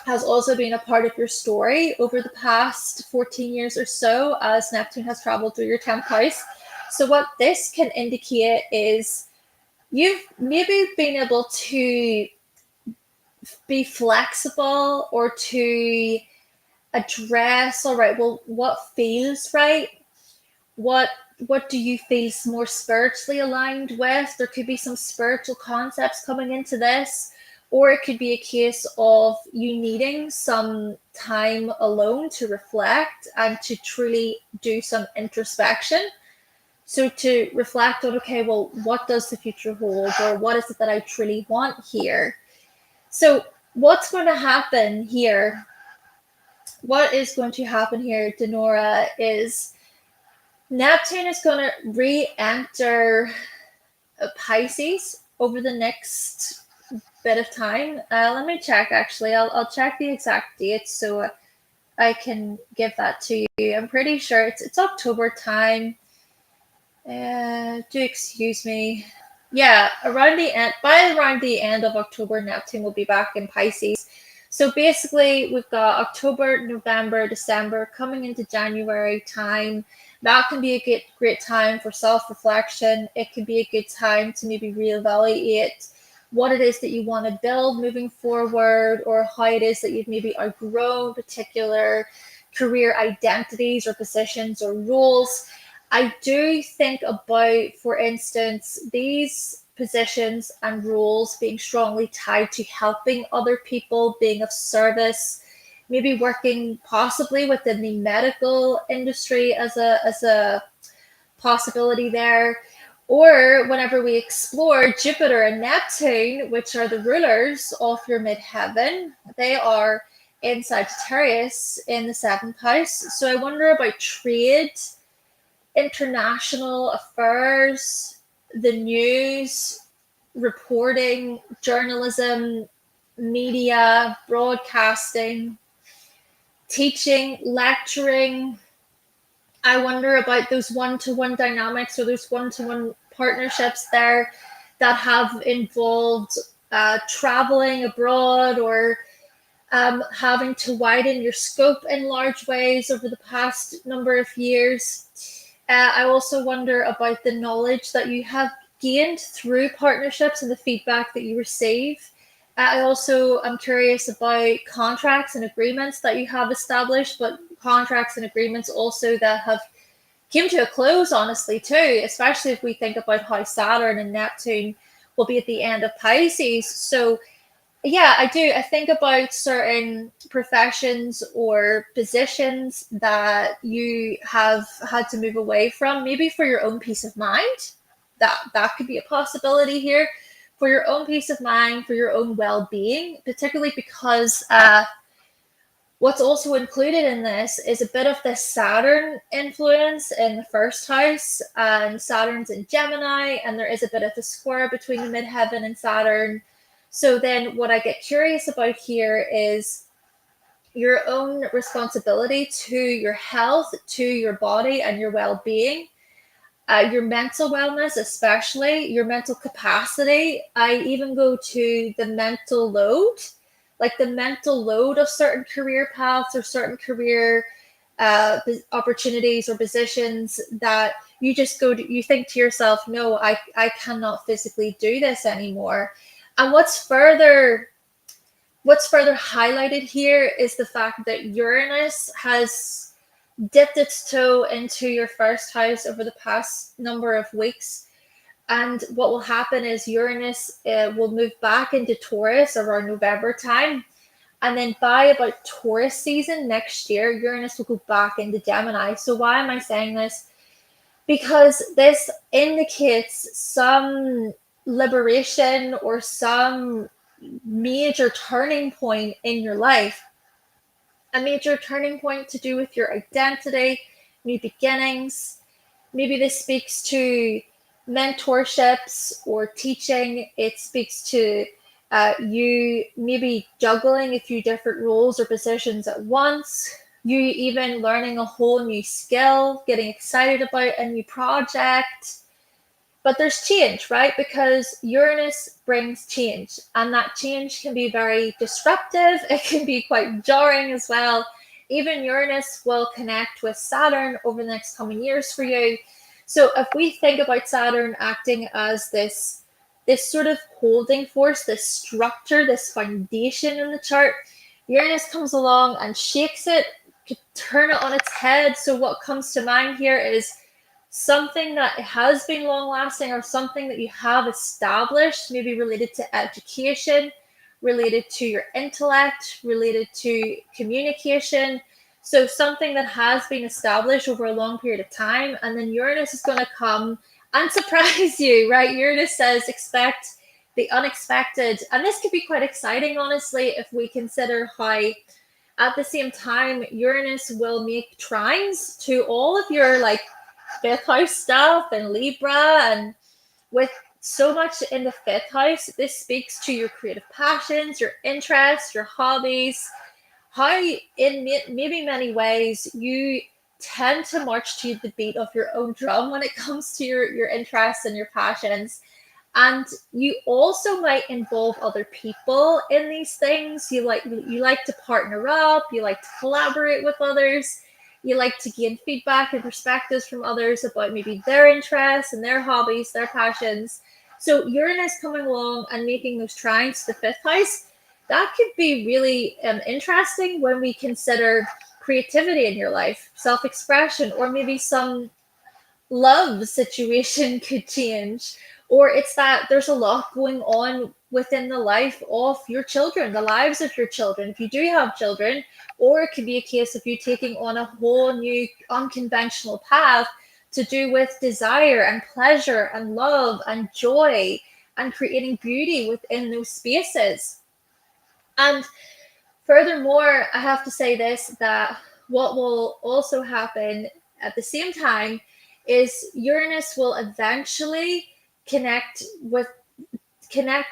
has also been a part of your story over the past 14 years or so, as Neptune has traveled through your 10th house. So what this can indicate is you've maybe been able to be flexible or to address, all right, well, what feels right? What do you feel more spiritually aligned with? There could be some spiritual concepts coming into this, or it could be a case of you needing some time alone to reflect and to truly do some introspection. So to reflect on, okay, well, what does the future hold, or what is it that I truly want here? So what's going to happen here? What is going to happen here, Denora, is Neptune is going to re-enter Pisces over the next bit of time. Let me check, actually. I'll check the exact date so I can give that to you. I'm pretty sure it's October time. Do excuse me. Yeah, by around the end of October, Neptune will be back in Pisces. So basically, we've got October, November, December coming into January time. That can be a great time for self-reflection. It can be a good time to maybe reevaluate what it is that you want to build moving forward, or how it is that you've maybe outgrown particular career identities or positions or roles. I do think about, for instance, these positions and roles being strongly tied to helping other people, being of service, maybe working possibly within the medical industry as a possibility there. Or whenever we explore Jupiter and Neptune, which are the rulers of your midheaven, they are in Sagittarius in the 7th house. So I wonder about trade, international affairs, the news, reporting, journalism, media, broadcasting, teaching, lecturing. I wonder about those one-to-one dynamics, or those one-to-one partnerships there that have involved traveling abroad, or having to widen your scope in large ways over the past number of years. I also wonder about the knowledge that you have gained through partnerships and the feedback that you receive. I also am curious about contracts and agreements that you have established, but contracts and agreements also that have came to a close, honestly, too, especially if we think about how Saturn and Neptune will be at the end of Pisces. So yeah, I do. I think about certain professions or positions that you have had to move away from, maybe for your own peace of mind. That could be a possibility here, for your own peace of mind, for your own well-being, particularly because what's also included in this is a bit of the Saturn influence in the 1st house, and Saturn's in Gemini, and there is a bit of a square between the midheaven and Saturn. So then what I get curious about here is your own responsibility to your health, to your body and your well-being, your mental wellness, especially your mental capacity. I even go to the mental load, like the mental load of certain career paths or certain career opportunities or positions that you just you think to yourself, no, I cannot physically do this anymore. And what's further highlighted here is the fact that Uranus has dipped its toe into your 1st house over the past number of weeks. And what will happen is Uranus will move back into Taurus around November time. And then by about Taurus season next year, Uranus will go back into Gemini. So why am I saying this? Because this indicates some liberation or some major turning point in your life. A major turning point to do with your identity, new beginnings. Maybe this speaks to mentorships or teaching. It speaks to you maybe juggling a few different roles or positions at once. You even learning a whole new skill, getting excited about a new project. But there's change, right? Because Uranus brings change, and that change can be very disruptive. It can be quite jarring as well. Even Uranus will connect with Saturn over the next coming years for you. So if we think about Saturn acting as this sort of holding force, this structure, this foundation in the chart, Uranus comes along and shakes it, could turn it on its head. So what comes to mind here is something that has been long lasting or something that you have established, maybe related to education, related to your intellect, related to communication. So something that has been established over a long period of time, and then Uranus is going to come and surprise you, right? Uranus says expect the unexpected. And this could be quite exciting, honestly, if we consider how at the same time Uranus will make trines to all of your like fifth house stuff and Libra, and with so much in the fifth house, this speaks to your creative passions, your interests, your hobbies, how in maybe many ways you tend to march to the beat of your own drum when it comes to your interests and your passions. And you also might involve other people in these things. You like to partner up, you like to collaborate with others, you like to gain feedback and perspectives from others about maybe their interests and their hobbies, their passions. So Uranus coming along and making those trines to the fifth house, that could be really interesting when we consider creativity in your life, self-expression, or maybe some love situation could change. Or it's that there's a lot going on within the life of your children, the lives of your children, if you do have children. Or it could be a case of you taking on a whole new unconventional path to do with desire and pleasure and love and joy and creating beauty within those spaces. And furthermore, I have to say this, that what will also happen at the same time is Uranus will eventually connect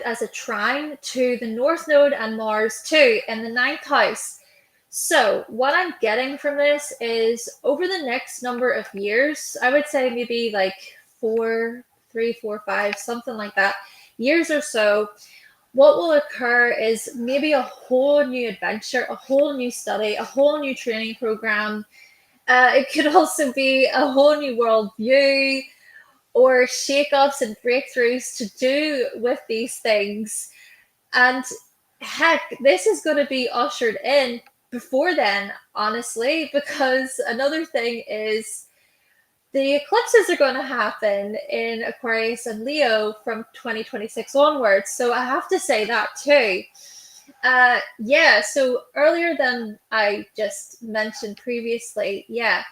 as a trine to the North Node and Mars too in the ninth house. So what I'm getting from this is over the next number of years, I would say maybe like 3, 4, 5, something like that, years or so, what will occur is maybe a whole new adventure, a whole new study, a whole new training program. It could also be a whole new worldview or shake-ups and breakthroughs to do with these things. And heck, this is going to be ushered in before then, honestly, because another thing is the eclipses are going to happen in Aquarius and Leo from 2026 onwards. So I have to say that too. Yeah, so earlier than I just mentioned previously, yeah,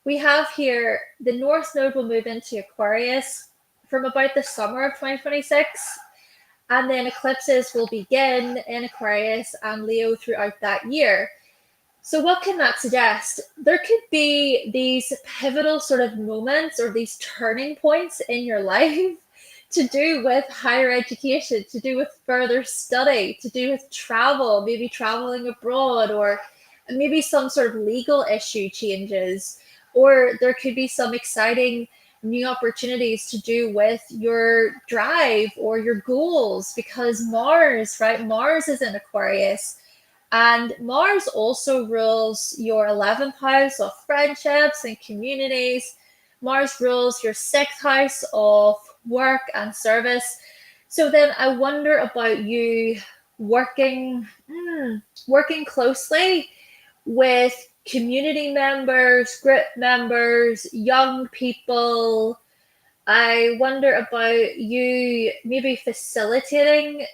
we have here the North Node will move into Aquarius from about the summer of 2026. And then eclipses will begin in Aquarius and Leo throughout that year. So what can that suggest? There could be these pivotal sort of moments or these turning points in your life to do with higher education, to do with further study, to do with travel, maybe traveling abroad, or maybe some sort of legal issue changes, or there could be some exciting new opportunities to do with your drive or your goals, because Mars, right? Mars is in Aquarius. And Mars also rules your 11th house of friendships and communities. Mars rules your 6th house of work and service. So then I wonder about you working closely with community members, group members, young people. I wonder about you maybe facilitating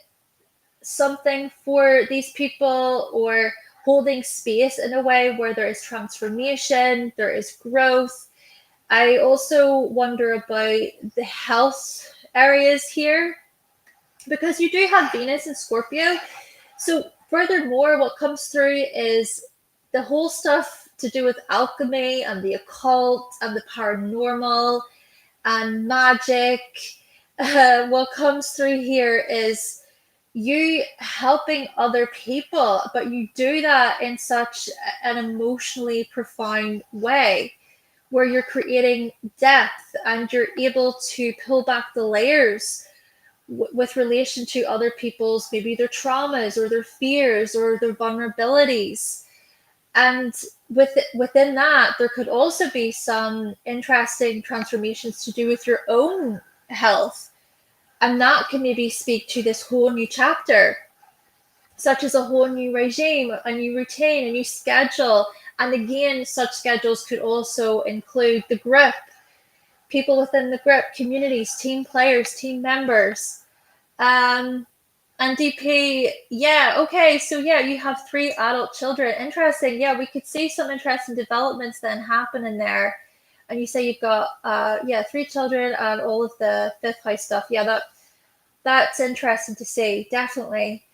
something for these people, or holding space in a way where there is transformation, there is growth. I also wonder about the health areas here, because you do have Venus in Scorpio. So furthermore, what comes through is the whole stuff to do with alchemy and the occult and the paranormal and magic. What comes through here is you helping other people, but you do that in such an emotionally profound way, where you're creating depth and you're able to pull back the layers with relation to other people's, maybe their traumas or their fears or their vulnerabilities. And within that, there could also be some interesting transformations to do with your own health. And that can maybe speak to this whole new chapter, such as a whole new regime, a new routine, a new schedule. And again, such schedules could also include the group, people within the group, communities, team players, team members. And DP, yeah, okay, so yeah, you have 3 adult children. Interesting. Yeah, we could see some interesting developments then happen in there. And you say you've got 3 children and all of the fifth house stuff. Yeah, that's interesting to see, definitely.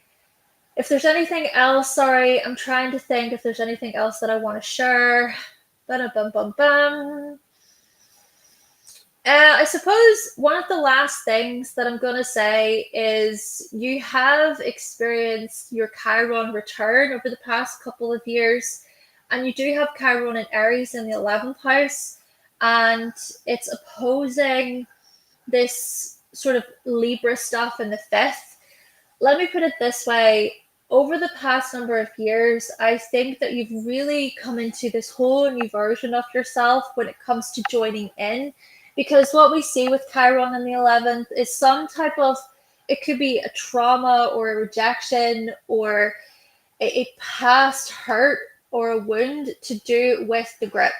If there's anything else, sorry, I'm trying to think if there's anything else that I want to share. Bum. I suppose one of the last things that I'm going to say is you have experienced your Chiron return over the past couple of years, and you do have Chiron in Aries in the 11th house, and it's opposing this sort of Libra stuff in the 5th. Let me put it this way. Over the past number of years, I think that you've really come into this whole new version of yourself when it comes to joining in. Because what we see with Chiron in the 11th is some type of, it could be a trauma or a rejection or a past hurt or a wound to do with the grip.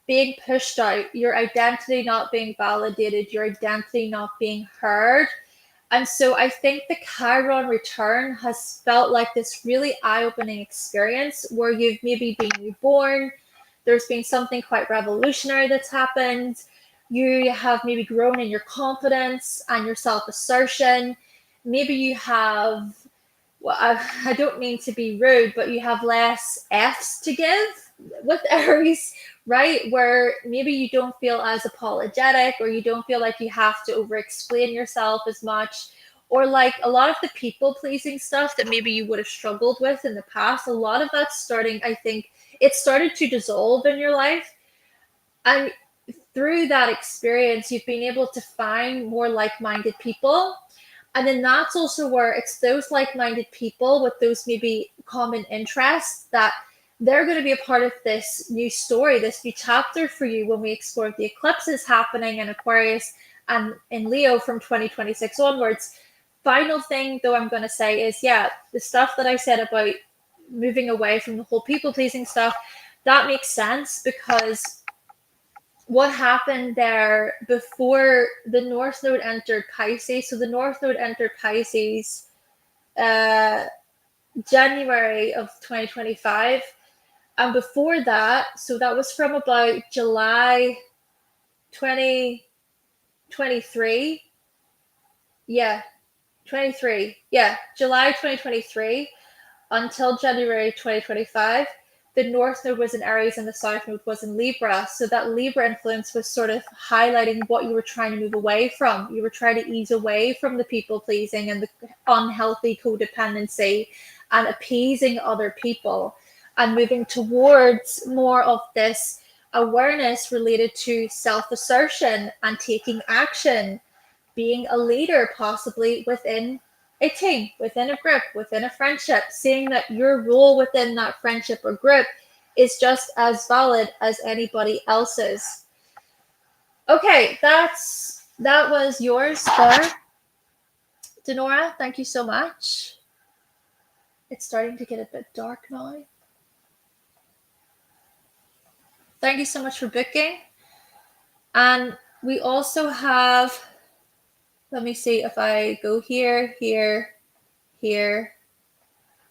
Being pushed out, your identity not being validated, your identity not being heard. And so I think the Chiron return has felt like this really eye-opening experience where you've maybe been reborn. There's been something quite revolutionary that's happened. You have maybe grown in your confidence and your self-assertion. Maybe you have, well, I don't mean to be rude, but you have less F's to give with Aries, right? Where maybe you don't feel as apologetic, or you don't feel like you have to over explain yourself as much, or like a lot of the people pleasing stuff that maybe you would have struggled with in the past. A lot of that's starting, I think it started to dissolve in your life. And through that experience, you've been able to find more like-minded people. And then that's also where it's those like-minded people with those maybe common interests that they're going to be a part of this new story, this new chapter for you when we explore the eclipses happening in Aquarius and in Leo from 2026 onwards. Final thing, though, I'm going to say is, yeah, the stuff that I said about moving away from the whole people-pleasing stuff, that makes sense, because what happened there before the North Node entered Pisces. So the North Node entered Pisces January of 2025. And before that, so that was from about July 2023. Yeah, 23. Yeah, July 2023 until January 2025. The North Node was in Aries and the South Node was in Libra. So that Libra influence was sort of highlighting what you were trying to move away from. You were trying to ease away from the people pleasing and the unhealthy codependency and appeasing other people, and moving towards more of this awareness related to self-assertion and taking action, being a leader possibly within a team, within a group, within a friendship, seeing that your role within that friendship or group is just as valid as anybody else's. Okay, that was yours there, Denora. Thank you so much. It's starting to get a bit dark now. Thank you so much for booking. And we also have, let me see if I go here, here, here,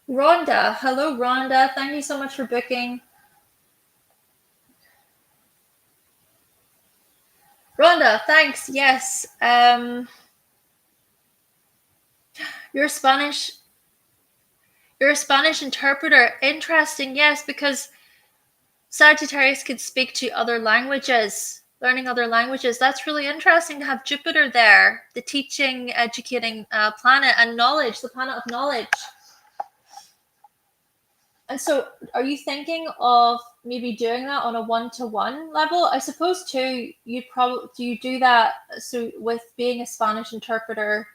Rhonda. Hello, Rhonda. Thank you so much for booking. Rhonda, thanks. Yes. You're Spanish. You're a Spanish interpreter. Interesting. Yes, because Sagittarius could speak to other languages, learning other languages. That's really interesting to have Jupiter there, the teaching, educating planet, and knowledge, the planet of knowledge. And so, are you thinking of maybe doing that on a one-to-one level? I suppose too. You'd probably do you do that? So, with being a Spanish interpreter,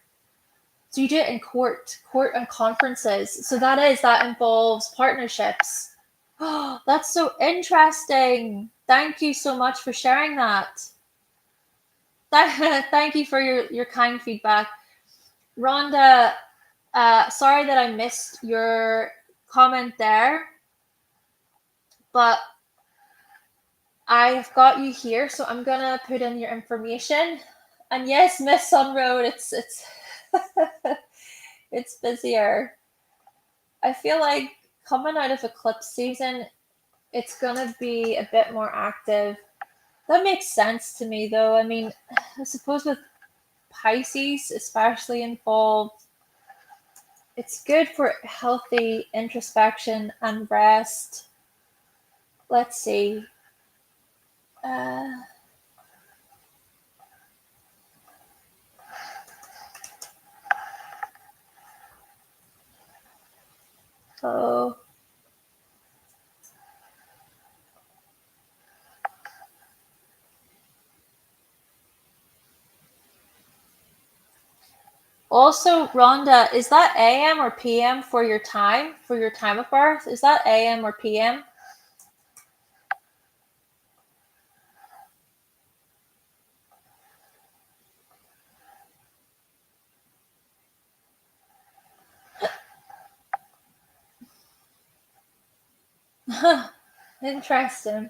so you do it in court and conferences. So that involves partnerships. Oh, that's so interesting. Thank you so much for sharing that. Thank you for your kind feedback. Rhonda, sorry that I missed your comment there, but I've got you here, so I'm gonna put in your information. And yes, Miss Sunroad, it's it's busier. I feel like coming out of eclipse season, it's gonna be a bit more active. That makes sense to me, though. I mean, I suppose with Pisces, especially involved, it's good for healthy introspection and rest. Let's see. Uh, oh. Also, Rhonda, is that AM or PM for your time? For your time of birth? Is that AM or PM? Interesting.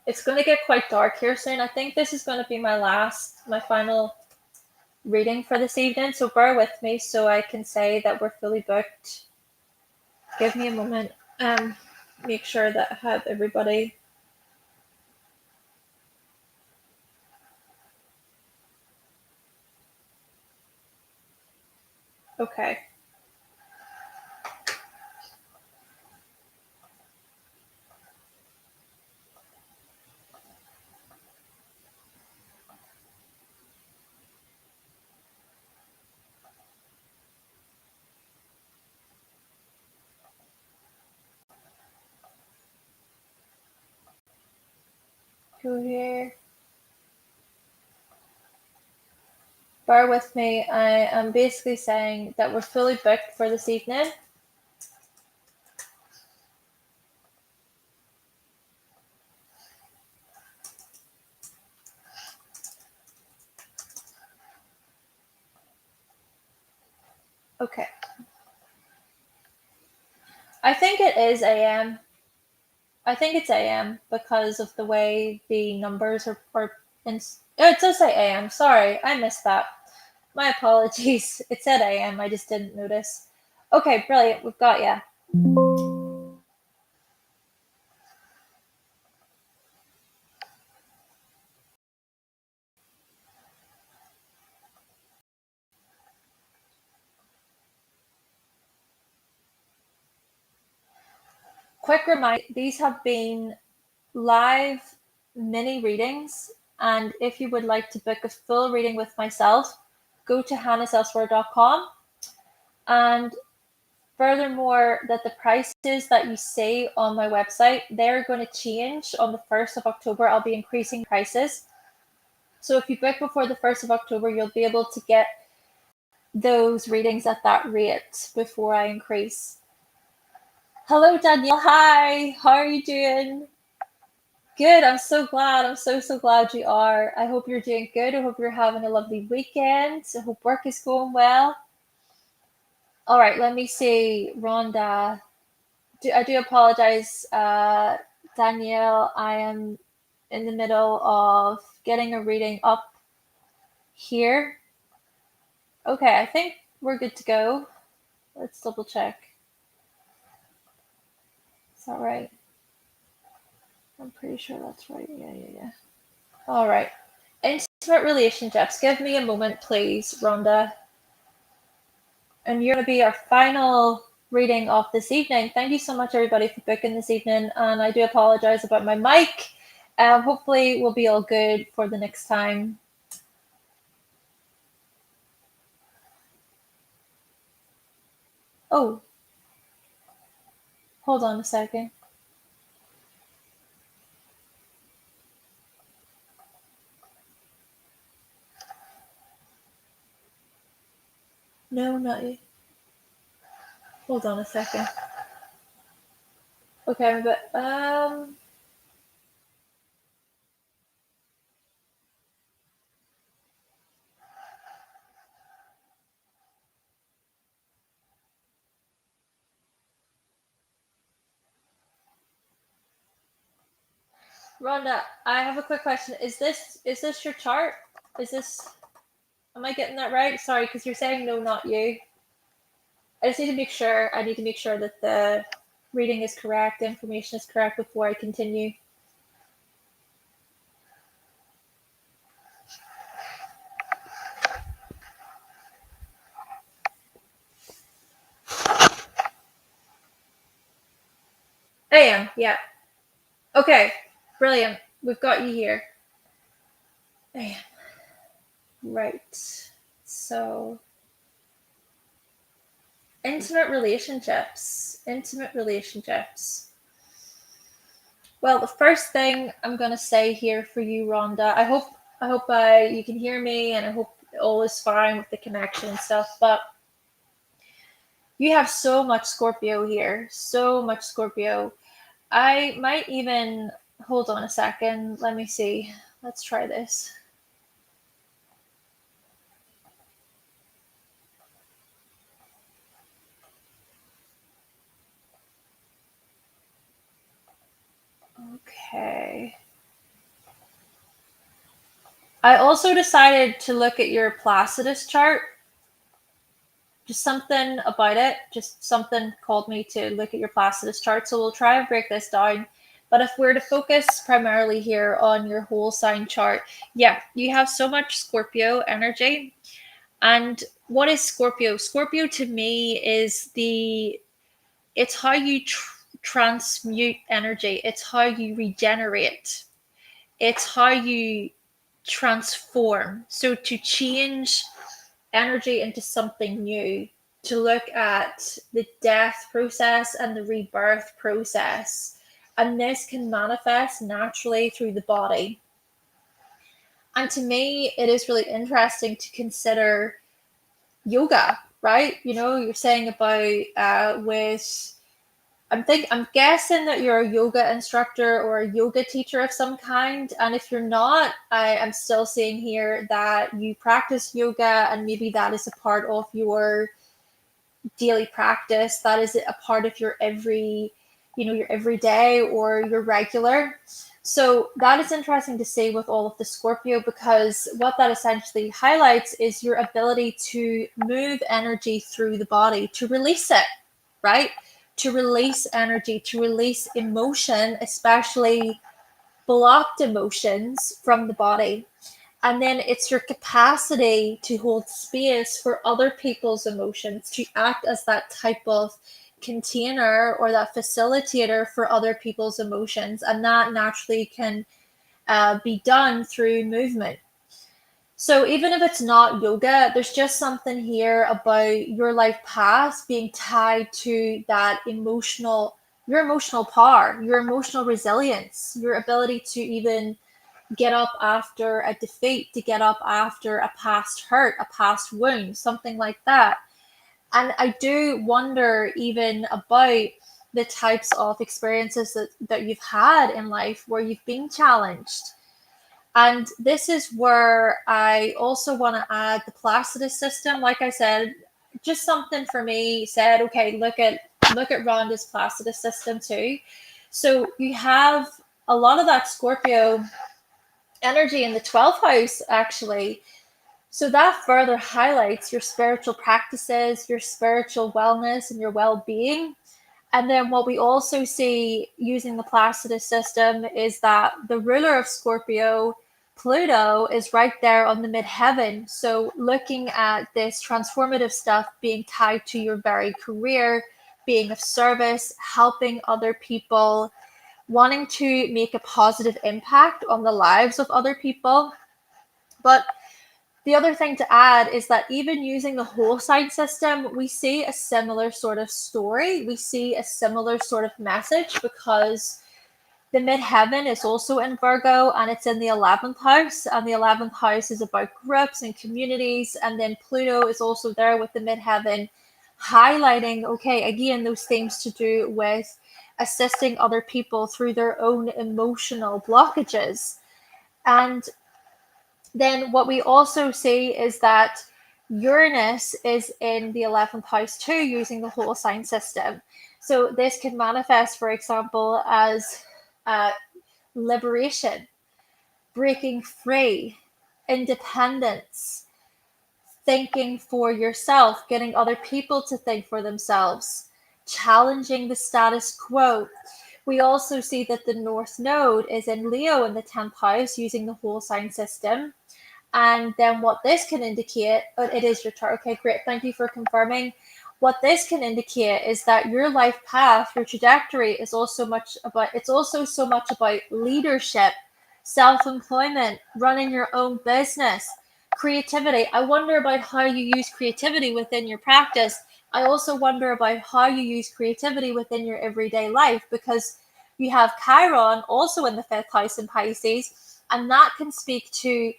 It's going to get quite dark here soon. I think this is going to be my final reading for this evening. So bear with me so I can say that we're fully booked. Give me a moment. Make sure that I have everybody. Okay. Go here. Bear with me. I am basically saying that we're fully booked for this evening. Okay. I think it is AM. I think it's AM because of the way the numbers are in. Oh, it does say AM. Sorry, I missed that. My apologies. It said AM. I just didn't notice. Okay, brilliant. We've got ya. Quick reminder, these have been live mini readings, and if you would like to book a full reading with myself, go to hannahselsewhere.com. And furthermore, that the prices that you see on my website, they're going to change on the 1st of October. I'll be increasing prices. So if you book before the 1st of October, you'll be able to get those readings at that rate before I increase. Hello, Danielle. Hi. How are you doing? Good. I'm so glad. I'm so glad you are. I hope you're doing good. I hope you're having a lovely weekend. I hope work is going well. All right. Let me see. Rhonda. I do apologize, Danielle. I am in the middle of getting a reading up here. Okay, I think we're good to go. Let's double check. that right? I'm pretty sure that's right. Yeah. All right. Intimate relationships. Give me a moment, please, Rhonda. And you're going to be our final reading of this evening. Thank you so much, everybody, for booking this evening. And I do apologize about my mic. Hopefully, we'll be all good for the next time. Oh, hold on a second. No, not you. Hold on a second. Okay, but Rhonda, I have a quick question. Is this your chart? Am I getting that right? Sorry, because you're saying no, not you. I just need to make sure. I need to make sure that the reading is correct, the information is correct before I continue. I am, yeah. Okay, brilliant. We've got you here. I am. Right. So, intimate relationships. Intimate relationships. Well, the first thing I'm going to say here for you, Rhonda, I hope you can hear me, and I hope all is fine with the connection and stuff, but you have so much Scorpio here. So much Scorpio. I might even hold on a second. Let me see. Let's try this. Okay. I also decided to look at your Placidus chart. Just something about it, just something called me to look at your Placidus chart. So we'll try and break this down. But if we're to focus primarily here on your whole sign chart, yeah, you have so much Scorpio energy. And what is Scorpio? Scorpio to me is it's how you transmute energy. It's how you regenerate. It's how you transform. So to change energy into something new, to look at the death process and the rebirth process. And this can manifest naturally through the body. And to me, it is really interesting to consider yoga, right? You know, you're saying about I'm guessing that you're a yoga instructor or a yoga teacher of some kind. And if you're not, I am still seeing here that you practice yoga, and maybe that is a part of your daily practice. That is a part of your your everyday or your regular. So that is interesting to see with all of the Scorpio, because what that essentially highlights is your ability to move energy through the body, to release it, right? To release energy, to release emotion, especially blocked emotions from the body. And then it's your capacity to hold space for other people's emotions, to act as that type of container or that facilitator for other people's emotions. And that naturally can be done through movement. So even if it's not yoga, there's just something here about your life path being tied to that your emotional power, your emotional resilience, your ability to even get up after a defeat, to get up after a past hurt, a past wound, something like that. And I do wonder even about the types of experiences that you've had in life where you've been challenged. And this is where I also want to add the Placidus system. Like I said, just something for me said, okay, look at Rhonda's Placidus system too. So you have a lot of that Scorpio energy in the 12th house, actually. So that further highlights your spiritual practices, your spiritual wellness, and your well-being. And then what we also see using the Placidus system is that the ruler of Scorpio, Pluto, is right there on the midheaven. So looking at this transformative stuff being tied to your very career, being of service, helping other people, wanting to make a positive impact on the lives of other people. But the other thing to add is that even using the whole sign system, we see a similar sort of story. We see a similar sort of message because the midheaven is also in Virgo and it's in the 11th house. And the 11th house is about groups and communities. And then Pluto is also there with the midheaven, highlighting, okay, again, those themes to do with assisting other people through their own emotional blockages. And then what we also see is that Uranus is in the 11th house too, using the whole sign system. So this can manifest, for example, as liberation, breaking free, independence, thinking for yourself, getting other people to think for themselves, challenging the status quo. We also see that the North Node is in Leo in the 10th house, using the whole sign system. And then what this can indicate, it is your chart. Okay, great. Thank you for confirming. What this can indicate is that your life path, your trajectory is also it's also so much about leadership, self-employment, running your own business, creativity. I wonder about how you use creativity within your practice. I also wonder about how you use creativity within your everyday life, because you have Chiron also in the 5th house in Pisces, and that can speak to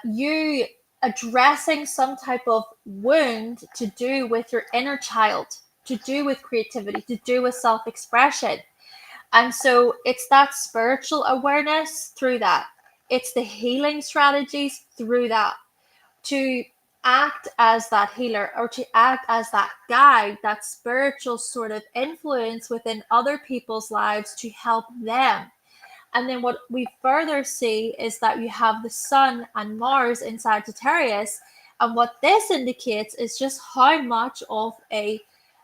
you addressing some type of wound to do with your inner child, to do with creativity, to do with self-expression. And so it's that spiritual awareness through that. It's the healing strategies through that, to act as that healer or to act as that guide, that spiritual sort of influence within other people's lives to help them. And then what we further see is that you have the Sun and Mars in Sagittarius. And what this indicates is just how much of an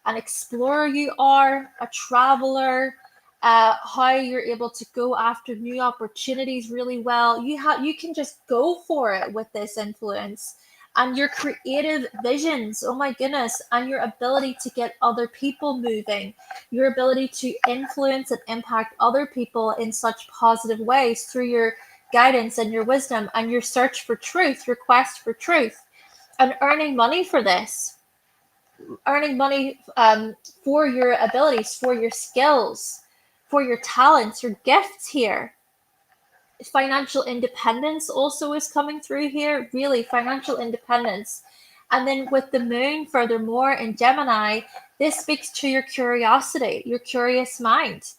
explorer you are, a traveler, how you're able to go after new opportunities really well. You can just go for it with this influence. And your creative visions, oh my goodness, and your ability to get other people moving, your ability to influence and impact other people in such positive ways through your guidance and your wisdom and your search for truth, your quest for truth, and earning money for this, earning money for your abilities, for your skills, for your talents, your gifts here. Financial independence also is coming through here, really financial independence. And then with the moon, furthermore, in Gemini, this speaks to your curiosity, your curious mind.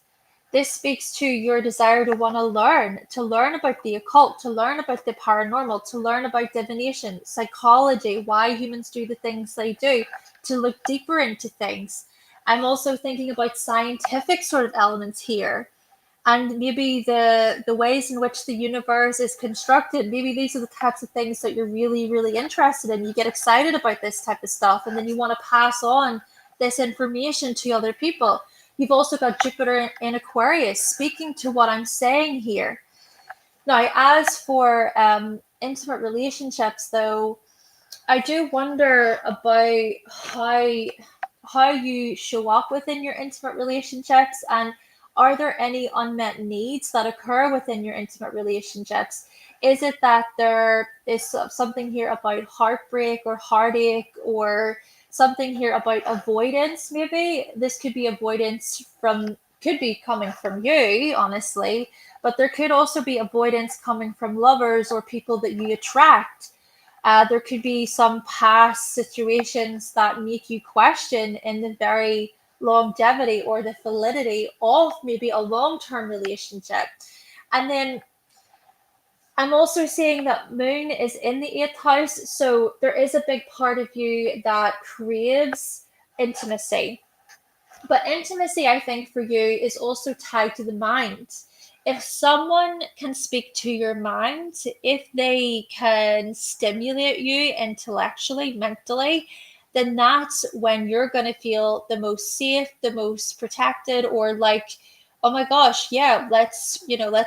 This speaks to your desire to want to learn about the occult, to learn about the paranormal, to learn about divination, psychology, why humans do the things they do, to look deeper into things. I'm also thinking about scientific sort of elements here, and maybe the ways in which the universe is constructed. Maybe these are the types of things that you're really, really interested in. You get excited about this type of stuff, and then you want to pass on this information to other people. You've also got Jupiter in Aquarius, speaking to what I'm saying here. Now, as for intimate relationships, though, I do wonder about how you show up within your intimate relationships, and are there any unmet needs that occur within your intimate relationships? Is it that there is something here about heartbreak or heartache, or something here about avoidance? Maybe this could be avoidance could be coming from you, honestly, but there could also be avoidance coming from lovers or people that you attract. There could be some past situations that make you question in the very longevity or the validity of maybe a long-term relationship. And then I'm also seeing that Moon is in the 8th house, so there is a big part of you that craves intimacy. But intimacy, I think, for you is also tied to the mind. If someone can speak to your mind, if they can stimulate you intellectually, mentally, then that's when you're going to feel the most safe, the most protected, or like, oh my gosh, yeah, let's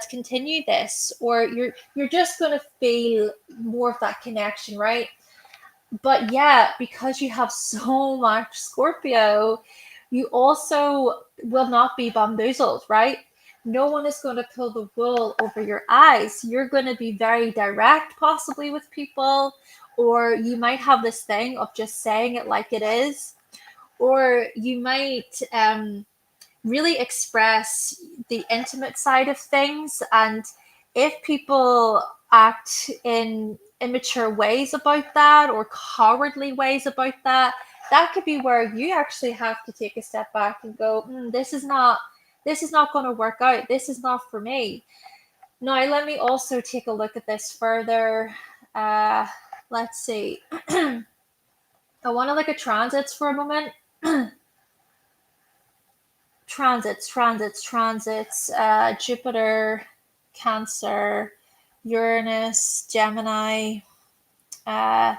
continue this. Or you're just going to feel more of that connection, right? But yeah, because you have so much Scorpio, you also will not be bamboozled, right? No one is going to pull the wool over your eyes. You're going to be very direct, possibly with people, or you might have this thing of just saying it like it is, or you might really express the intimate side of things. And if people act in immature ways about that or cowardly ways about that, that could be where you actually have to take a step back and go, this is not going to work out. This is not for me. Now, let me also take a look at this further. Let's see. I want to look at transits for a moment. Transits. Jupiter, Cancer, Uranus, Gemini. Uh,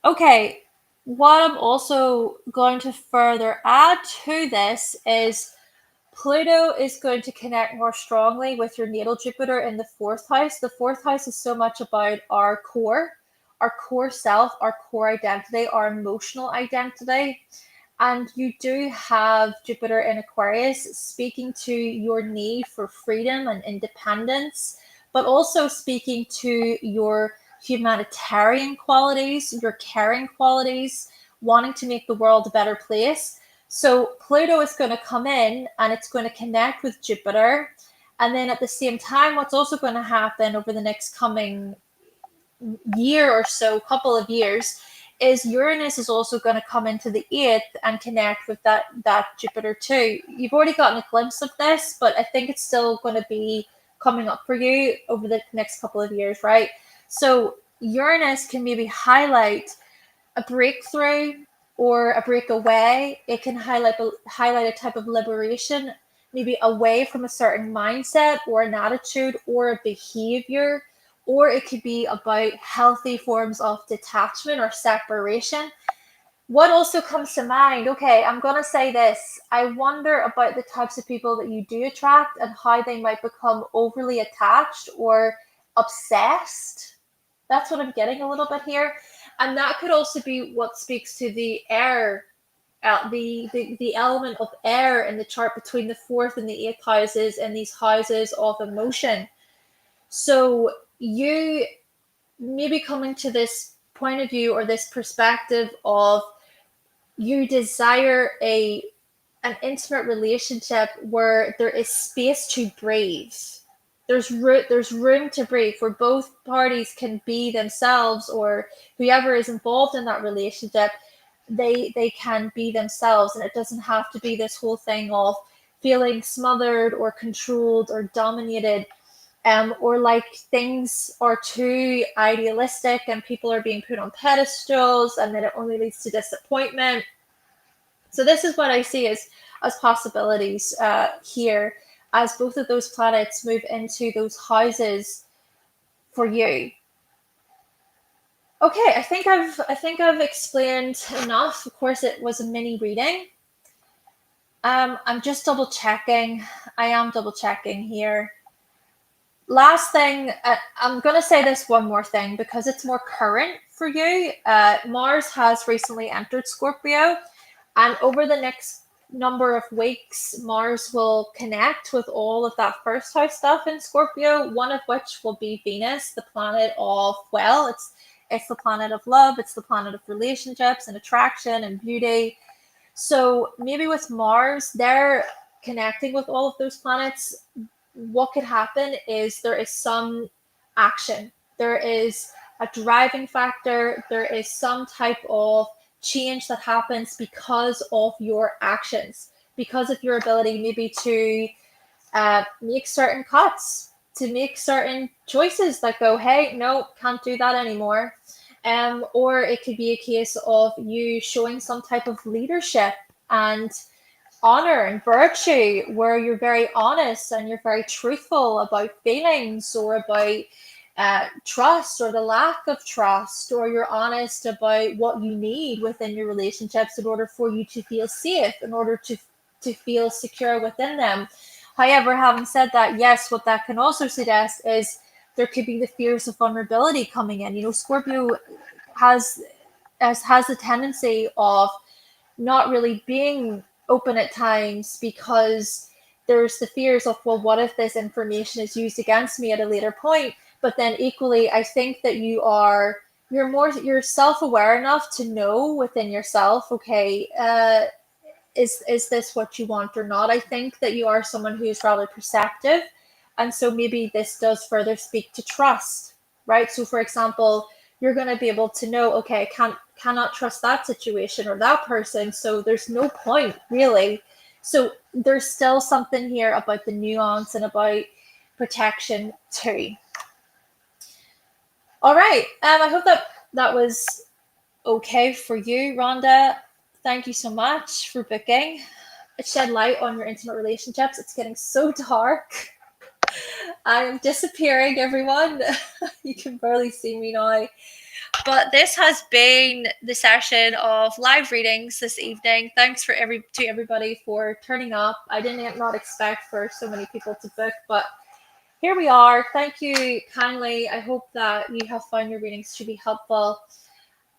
okay, what I'm also going to further add to this is Pluto is going to connect more strongly with your natal Jupiter in the fourth house. The fourth house is so much about our core self, our core identity, our emotional identity. And you do have Jupiter in Aquarius speaking to your need for freedom and independence, but also speaking to your humanitarian qualities, your caring qualities, wanting to make the world a better place. So Pluto is going to come in and it's going to connect with Jupiter. And then at the same time, what's also going to happen over the next coming year or so, couple of years, is Uranus is also going to come into the eighth and connect with that Jupiter too. You've already gotten a glimpse of this, but I think it's still going to be coming up for you over the next couple of years, right? So Uranus can maybe highlight a breakthrough or a breakaway. It can highlight a type of liberation, maybe away from a certain mindset or an attitude or a behavior, or it could be about healthy forms of detachment or separation. What also comes to mind, okay, I'm going to say this. I wonder about the types of people that you do attract and how they might become overly attached or obsessed. That's what I'm getting a little bit here. And that could also be what speaks to the air, the element of air in the chart between the fourth and the eighth houses and these houses of emotion. So you may be coming to this point of view or this perspective of you desire an intimate relationship where there is space to breathe. There's room to breathe where both parties can be themselves, or whoever is involved in that relationship, they can be themselves, and it doesn't have to be this whole thing of feeling smothered or controlled or dominated, or like things are too idealistic and people are being put on pedestals, and then it only leads to disappointment. So this is what I see as possibilities here, as both of those planets move into those houses for you. Okay, I think I've explained enough. Of course, it was a mini reading. I'm just double checking. I am double checking here. Last thing, I'm going to say this one more thing because it's more current for you. Mars has recently entered Scorpio, and over the next number of weeks, Mars will connect with all of that first house stuff in Scorpio, one of which will be Venus, the planet of, well, it's the planet of love, it's the planet of relationships and attraction and beauty. So maybe with Mars, they're connecting with all of those planets. What could happen is there is some action, there is a driving factor, there is some type of change that happens because of your actions, because of your ability maybe to make certain cuts, to make certain choices that go, hey, no, can't do that anymore. Or it could be a case of you showing some type of leadership and honor and virtue where you're very honest and you're very truthful about feelings or about trust or the lack of trust, or you're honest about what you need within your relationships in order for you to feel safe, in order to feel secure within them. However, having said that, yes, what that can also suggest is there could be the fears of vulnerability coming in. You know, Scorpio has has a tendency of not really being open at times because there's the fears of, well, what if this information is used against me at a later point? But then equally, I think that you're self-aware enough to know within yourself, okay, is this what you want or not? I think that you are someone who's rather perceptive, and so maybe this does further speak to trust, right? So for example, you're going to be able to know, okay, cannot trust that situation or that person, so there's no point really. So there's still something here about the nuance and about protection too. All right, I hope that that was okay for you, Rhonda. Thank you so much for booking. It shed light on your intimate relationships. It's getting so dark. I am disappearing, everyone. You can barely see me now. But this has been the session of live readings this evening. Thanks to everybody for turning up. I did not expect for so many people to book, but here we are. Thank you kindly. I hope that you have found your readings to be helpful.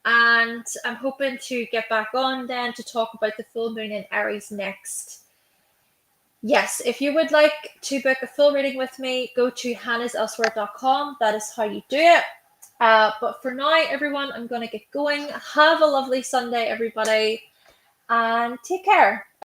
And I'm hoping to get back on then to talk about the full moon in Aries next. Yes, if you would like to book a full reading with me, go to hannahselsewhere.com. That is how you do it. But for now, everyone, I'm going to get going. Have a lovely Sunday, everybody, and take care.